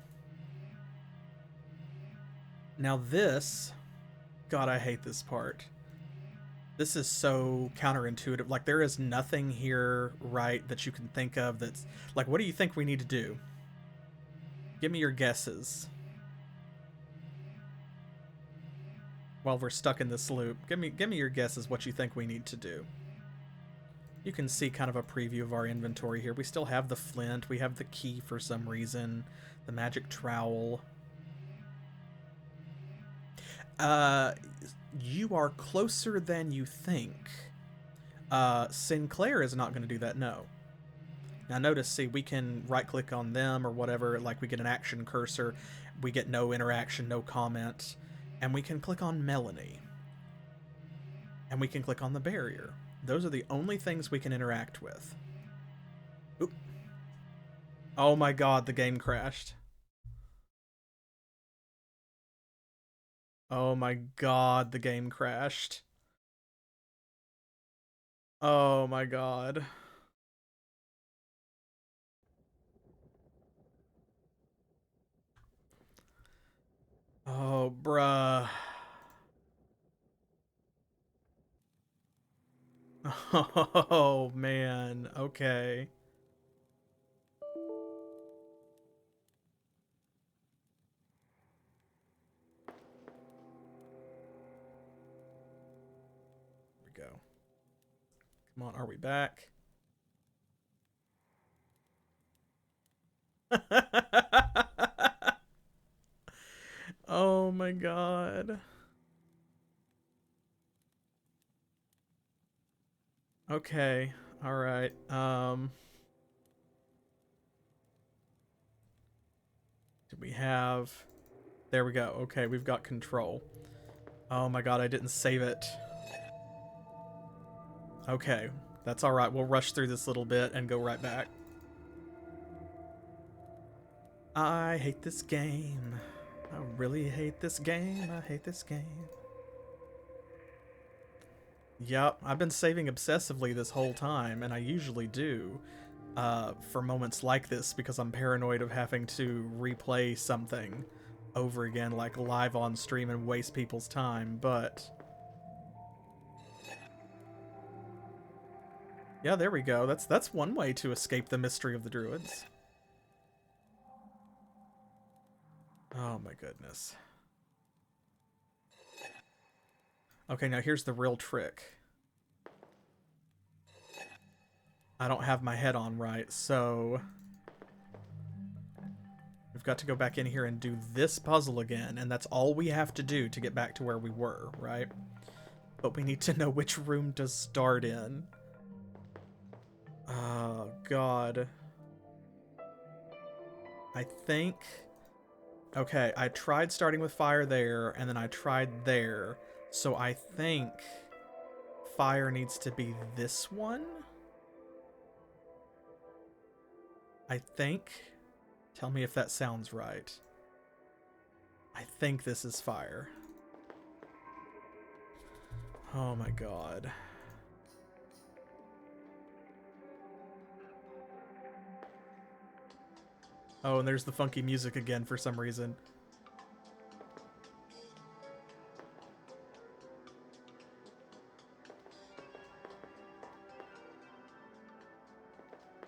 Now this... God, I hate this part. This is so counterintuitive. Like, there is nothing here, right, that you can think of that's... Like, what do you think we need to do? Give me your guesses. While we're stuck in this loop, give me your guesses what you think we need to do. You can see kind of a preview of our inventory here. We still have the flint. We have the key for some reason. The magic trowel. You are closer than you think. Sinclair is not going to do that, no. Now notice, see, we can right-click on them or whatever, like we get an action cursor, we get no interaction, no comment, and we can click on Melanie. And we can click on the barrier. Those are the only things we can interact with. Oop. Oh my god, the game crashed. Oh my god, the game crashed. Oh my god. Oh, bruh. Oh, man. Okay. Here we go. Come on, are we back? Oh my god. Okay. All right. Do we have... There we go. Okay, we've got control. Oh my god, I didn't save it. Okay, that's all right. We'll rush through this little bit and go right back. I hate this game. I really hate this game. I hate this game. Yep, I've been saving obsessively this whole time, and I usually do for moments like this because I'm paranoid of having to replay something over again, like live on stream, and waste people's time, but... Yeah, there we go. That's one way to escape the mystery of the Druids. Oh my goodness. Okay, now here's the real trick. I don't have my head on right, so... We've got to go back in here and do this puzzle again, and that's all we have to do to get back to where we were, right? But we need to know which room to start in. Oh, God. I think... Okay, I tried starting with fire there, and then I tried there. So I think fire needs to be this one? I think. Tell me if that sounds right. I think this is fire. Oh my god. Oh, and there's the funky music again for some reason.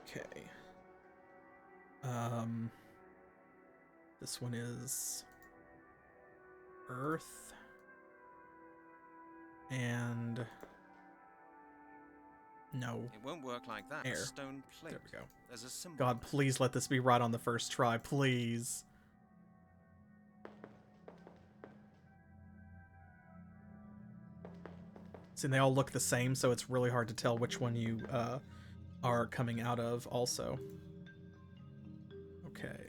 Okay. This one is Earth. And no. It won't work like that. Air. Stone plate. There we go. There's a symbol. God, please let this be right on the first try, please. See, they all look the same, so it's really hard to tell which one you are coming out of also. Okay.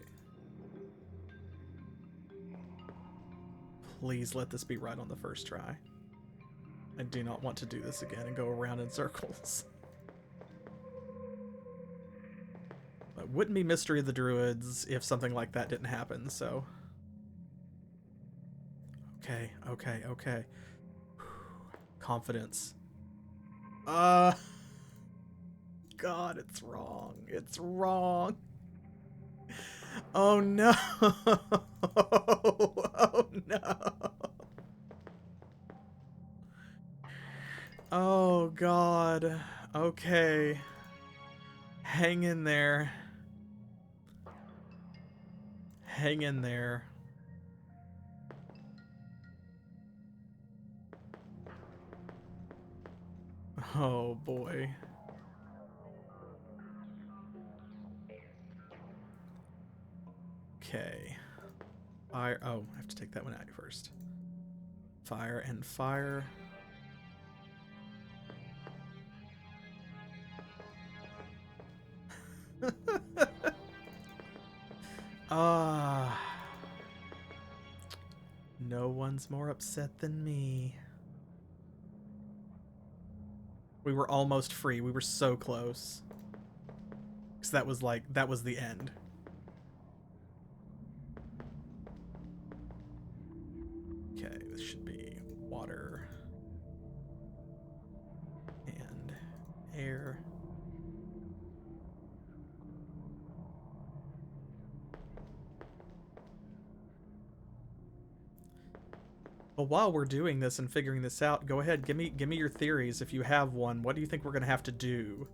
Please let this be right on the first try. I do not want to do this again and go around in circles. It wouldn't be Mystery of the Druids if something like that didn't happen, so... Okay, okay, okay. Confidence. God, it's wrong. It's wrong. Oh no. Oh no. Oh god. Okay. Hang in there. Hang in there. Oh boy. Okay. Fire. Oh, I have to take that one out first. Fire and fire. Ah. No one's more upset than me. We were almost free. We were so close. Because that was the end. Okay, this should be water and air. Well, while we're doing this and figuring this out, go ahead, give me your theories if you have one. What do you think we're going to have to do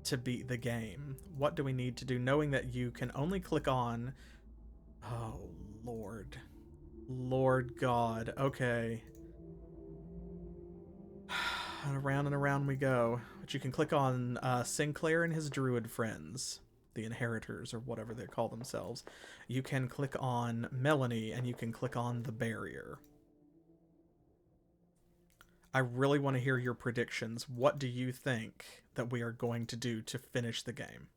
to beat the game? What do we need to do, knowing that you can only click on... Oh, Lord. Lord God. Okay. Around and around we go. But you can click on Sinclair and his druid friends, the inheritors, or whatever they call themselves. You can click on Melanie, and you can click on the barrier. I really want to hear your predictions. What do you think that we are going to do to finish the game?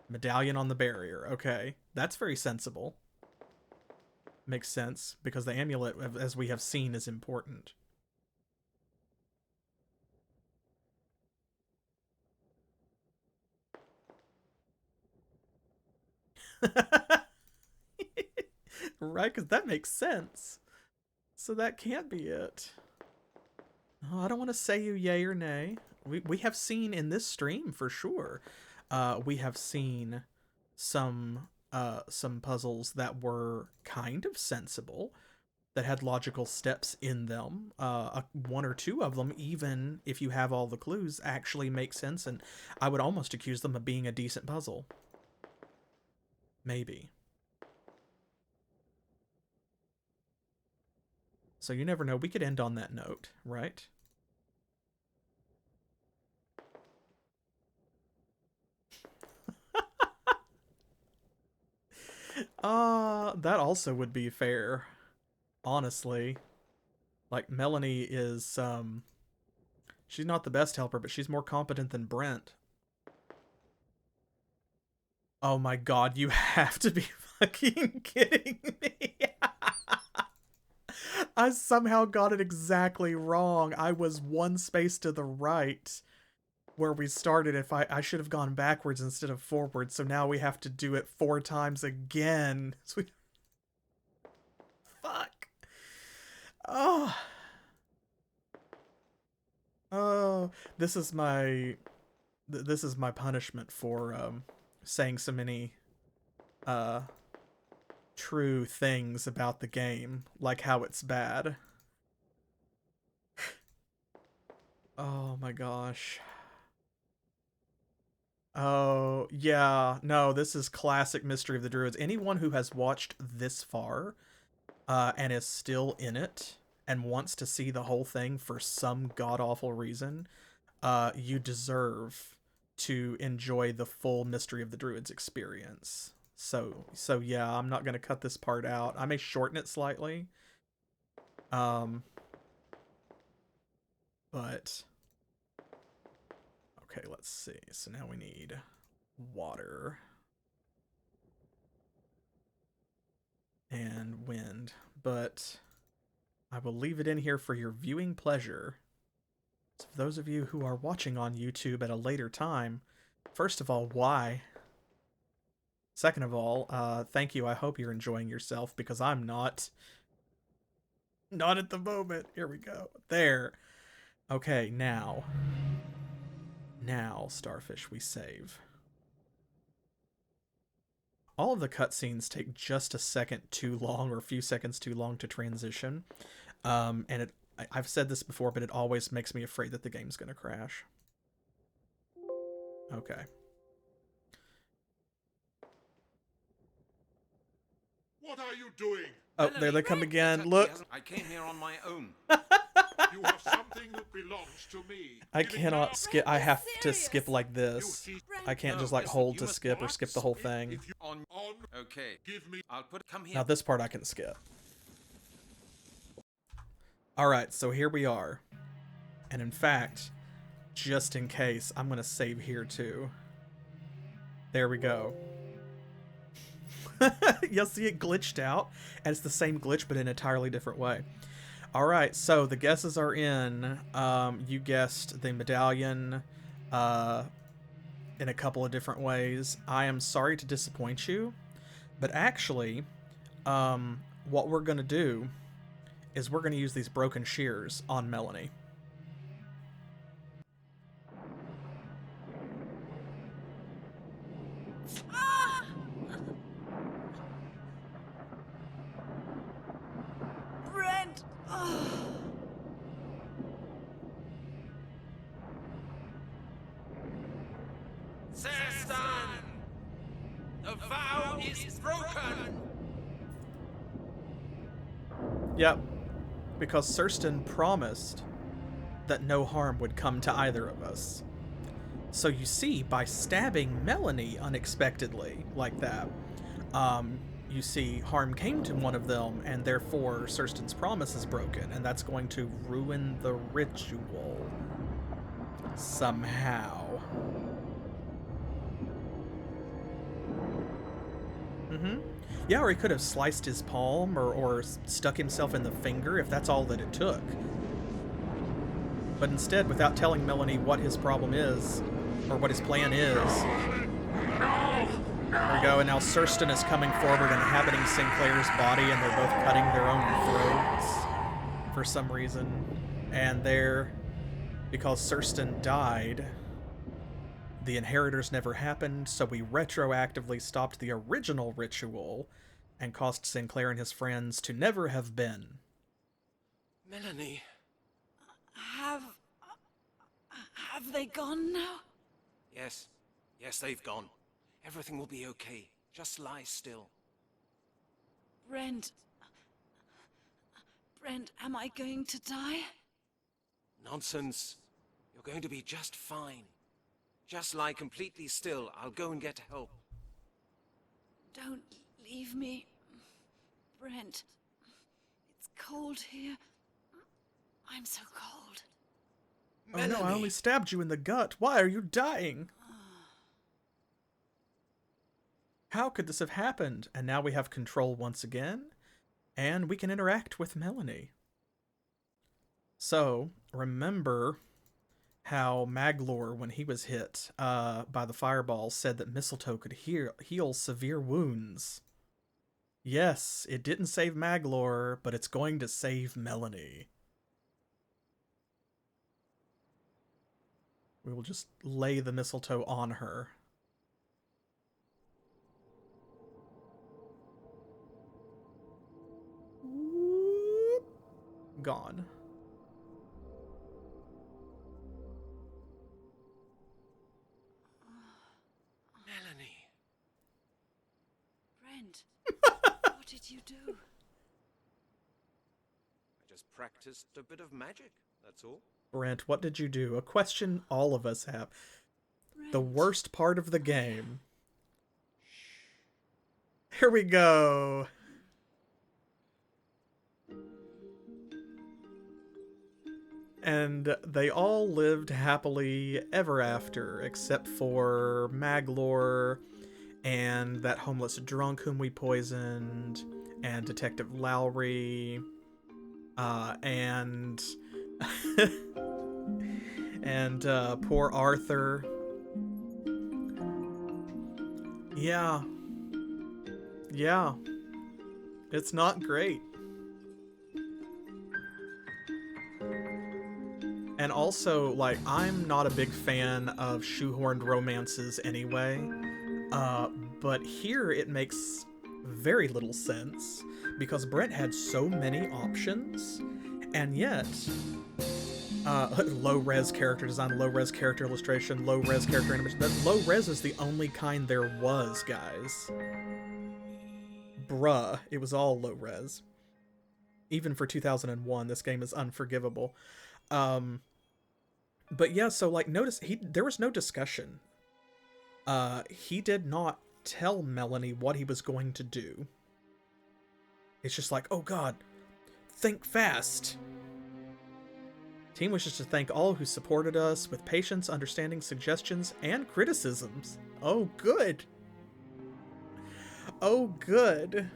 Medallion on the barrier. Okay. That's very sensible. Makes sense, because the amulet, as we have seen, is important. Right, because that makes sense. So that can't be it. Oh, I don't want to say you yay or nay. We have seen in this stream for sure. We have seen some puzzles that were kind of sensible, that had logical steps in them. One or two of them, even if you have all the clues, actually make sense, and I would almost accuse them of being a decent puzzle. Maybe. So you never know. We could end on that note, right? That also would be fair. Honestly. Like, Melanie is, she's not the best helper, but she's more competent than Brent. Oh my god, you have to be fucking kidding me. I somehow got it exactly wrong. I was one space to the right where we started. If I should have gone backwards instead of forwards, so now we have to do it 4 times again. So fuck. Oh. Oh, this is my punishment for saying so many true things about the game, like how it's bad. Oh my gosh. Oh, yeah. No, this is classic Mystery of the Druids. Anyone who has watched this far and is still in it and wants to see the whole thing for some god-awful reason, you deserve to enjoy the full Mystery of the Druids experience. So yeah, I'm not going to cut this part out. I may shorten it slightly. But okay, let's see. So now we need water and wind, but I will leave it in here for your viewing pleasure. So for those of you who are watching on YouTube at a later time, first of all, why? Second of all, thank you. I hope you're enjoying yourself, because I'm not. Not at the moment. Here we go. There. Okay, now. Now, Starfish, we save. All of the cutscenes take just a second too long, or a few seconds too long to transition. And I've said this before, but it always makes me afraid that the game's going to crash. Okay. What are you doing? Oh, there they come again. Look. I came here on my own. You have something that belongs to me. I Give it cannot now. skip. I have to skip like this. You see- I can't No, just like listen, hold you to must skip or not skip the whole thing. If you on, Okay. give me. I'll come here. Now this part I can skip. Alright, so here we are. And in fact, just in case, I'm going to save here too. There we go. You'll see it glitched out, and it's the same glitch, but in an entirely different way. All right, so the guesses are in. You guessed the medallion in a couple of different ways. I am sorry to disappoint you, but actually, what we're going to do is we're going to use these broken shears on Melanie. Brent! Serstan! The vow is broken! Yep, because Serstan promised that no harm would come to either of us. So you see, by stabbing Melanie unexpectedly like that, you see harm came to one of them, and therefore Serstan's promise is broken, and that's going to ruin the ritual somehow. Yeah, or he could have sliced his palm or stuck himself in the finger if that's all that it took. But instead, without telling Melanie what his problem is, or what his plan is, there we go, and now Serstan is coming forward, inhabiting Sinclair's body, and they're both cutting their own throats for some reason. And there, because Serstan died, the inheritors never happened, so we retroactively stopped the original ritual and caused Sinclair and his friends to never have been. Melanie. Have they gone now? Yes. Yes, they've gone. Everything will be okay. Just lie still. Brent, am I going to die? Nonsense. You're going to be just fine. Just lie completely still. I'll go and get help. Don't leave me, Brent. It's cold here. I'm so cold. Oh no, I only stabbed you in the gut. Why are you dying? How could this have happened? And now we have control once again, and we can interact with Melanie. So, remember how Maglor, when he was hit by the fireball, said that mistletoe could heal severe wounds. Yes, it didn't save Maglor, but it's going to save Melanie. We will just lay the mistletoe on her. Whoop. Gone. Melanie. Brent, what did you do? I just practiced a bit of magic, that's all. Brent, what did you do? A question all of us have. Brent. The worst part of the game. Here we go. And they all lived happily ever after, except for Maglor and that homeless drunk whom we poisoned, and Detective Lowry, and and poor Arthur. Yeah. It's not great. And also, like, I'm not a big fan of shoehorned romances anyway, but here it makes very little sense, because Brent had so many options, and yet, low-res character design, low-res character illustration, low-res character animation. That low-res is the only kind there was, guys. Bruh, it was all low-res. Even for 2001, this game is unforgivable. But yeah, so like, notice there was no discussion. He did not tell Melanie what he was going to do. It's just like, oh god, think fast. Team wishes to thank all who supported us with patience, understanding, suggestions, and criticisms. Oh, good. Oh, good.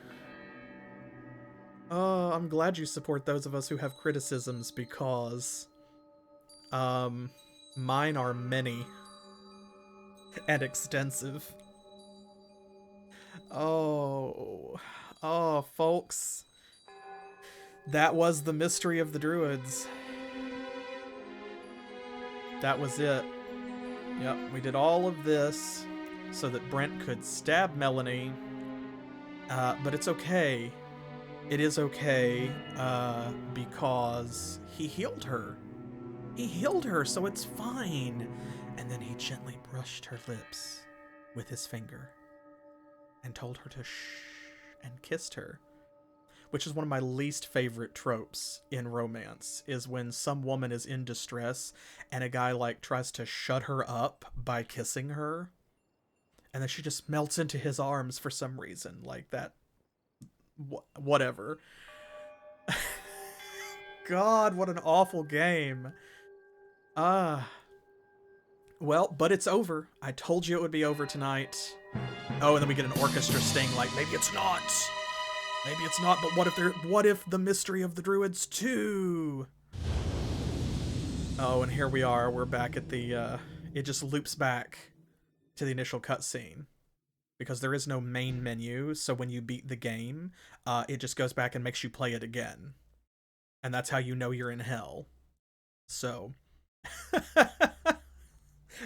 Oh, I'm glad you support those of us who have criticisms because, mine are many and extensive. Oh, oh, folks, that was the mystery of the Druids. That was it. Yep, we did all of this so that Brent could stab Melanie, but it's okay. It is okay, because he healed her. He healed her, so it's fine. And then he gently brushed her lips with his finger and told her to shh and kissed her. Which is one of my least favorite tropes in romance, is when some woman is in distress and a guy like tries to shut her up by kissing her, and then she just melts into his arms for some reason, like that. Whatever. God, what an awful game. Well, but it's over. I told you it would be over tonight. Oh, and then we get an orchestra sting like, maybe it's not. Maybe it's not, but what if the mystery of the Druids 2? Oh, and here we are. We're back at the, it just loops back to the initial cutscene. Because there is no main menu, so when you beat the game, it just goes back and makes you play it again. And that's how you know you're in hell. So...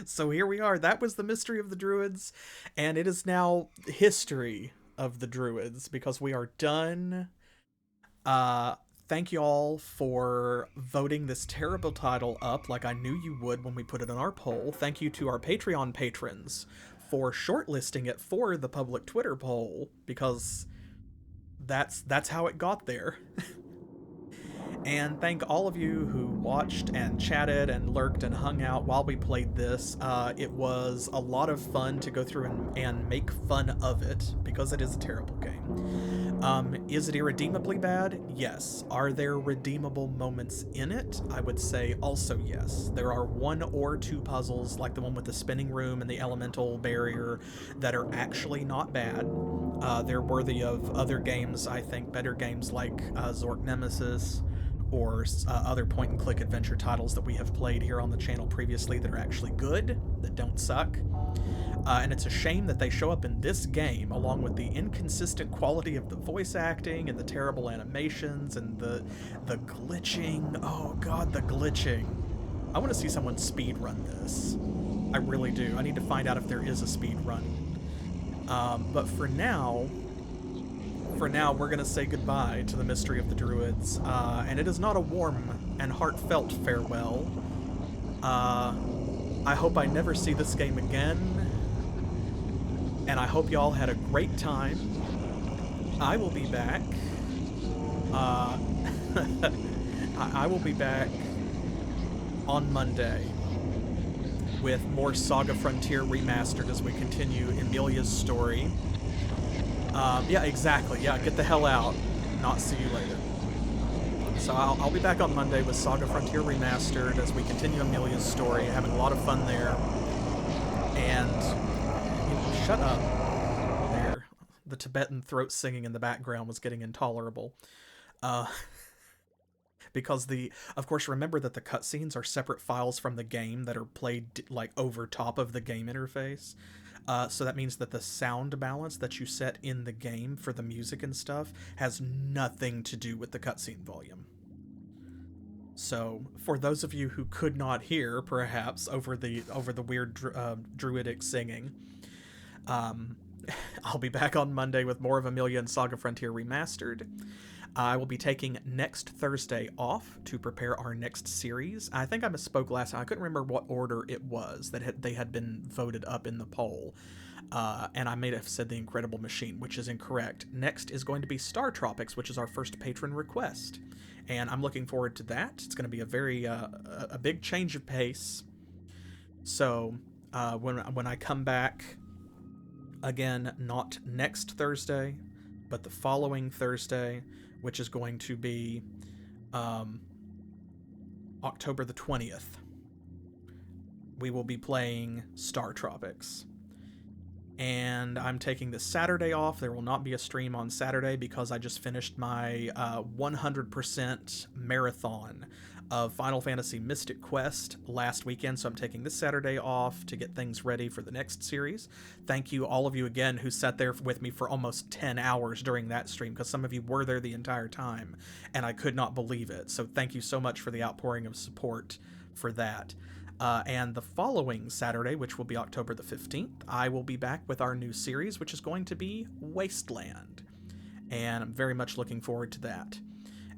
So here we are. That was the mystery of the Druids, and it is now history of the Druids, because we are done. Thank you all for voting this terrible title up like I knew you would when we put it on our poll. Thank you to our Patreon patrons for shortlisting it for the public Twitter poll, because that's how it got there. And thank all of you who watched and chatted and lurked and hung out while we played this. It was a lot of fun to go through and make fun of it, because it is a terrible game. Is it irredeemably bad? Yes. Are there redeemable moments in it? I would say also yes. There are 1 or 2 puzzles, like the one with the spinning room and the elemental barrier, that are actually not bad. They're worthy of other games, I think, better games like Zork Nemesis, or other point-and-click adventure titles that we have played here on the channel previously that are actually good, that don't suck. And it's a shame that they show up in this game, along with the inconsistent quality of the voice acting and the terrible animations and the glitching. Oh god, the glitching. I want to see someone speedrun this. I really do. I need to find out if there is a speedrun. But for now, we're going to say goodbye to the mystery of the Druids, and it is not a warm and heartfelt farewell. I hope I never see this game again, and I hope y'all had a great time. I will be back. I will be back on Monday with more Saga Frontier Remastered as we continue Emilia's story. Yeah, exactly. Yeah, get the hell out. Not see you later. So I'll be back on Monday with Saga Frontier Remastered as we continue Amelia's story, having a lot of fun there. And, you know, shut up there. The Tibetan throat singing in the background was getting intolerable. Because of course, remember that the cutscenes are separate files from the game that are played, like, over top of the game interface. So that means that the sound balance that you set in the game for the music and stuff has nothing to do with the cutscene volume. So, for those of you who could not hear, perhaps, over the weird druidic singing, I'll be back on Monday with more of Amelia and Saga Frontier Remastered. I will be taking next Thursday off to prepare our next series. I think I misspoke last time. I couldn't remember what order it was that they had been voted up in the poll. And I may have said The Incredible Machine, which is incorrect. Next is going to be Star Tropics, which is our first patron request. And I'm looking forward to that. It's going to be a very a big change of pace. So when I come back, again, not next Thursday, but the following Thursday, which is going to be October the 20th, we will be playing Star Tropics. and I'm taking this Saturday off. There will not be a stream on Saturday because I just finished my 100% marathon of Final Fantasy Mystic Quest last weekend, so I'm taking this Saturday off to get things ready for the next series. Thank you, all of you again who sat there with me for almost 10 hours during that stream, because some of you were there the entire time, and I could not believe it. So thank you so much for the outpouring of support for that. And the following Saturday, which will be October the 15th, I will be back with our new series, which is going to be Wasteland. And I'm very much looking forward to that.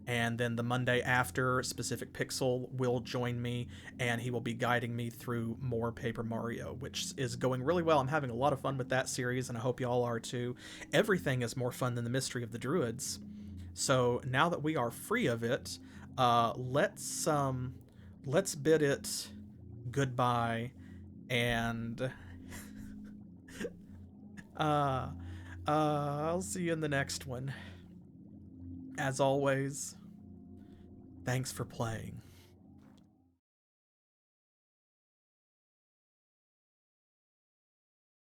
And then the Monday after, Specific Pixel will join me, and he will be guiding me through more Paper Mario, which is going really well. I'm having a lot of fun with that series, and I hope y'all are too. Everything is more fun than the Mystery of the Druids. So now that we are free of it, let's bid it goodbye, and I'll see you in the next one. As always, thanks for playing.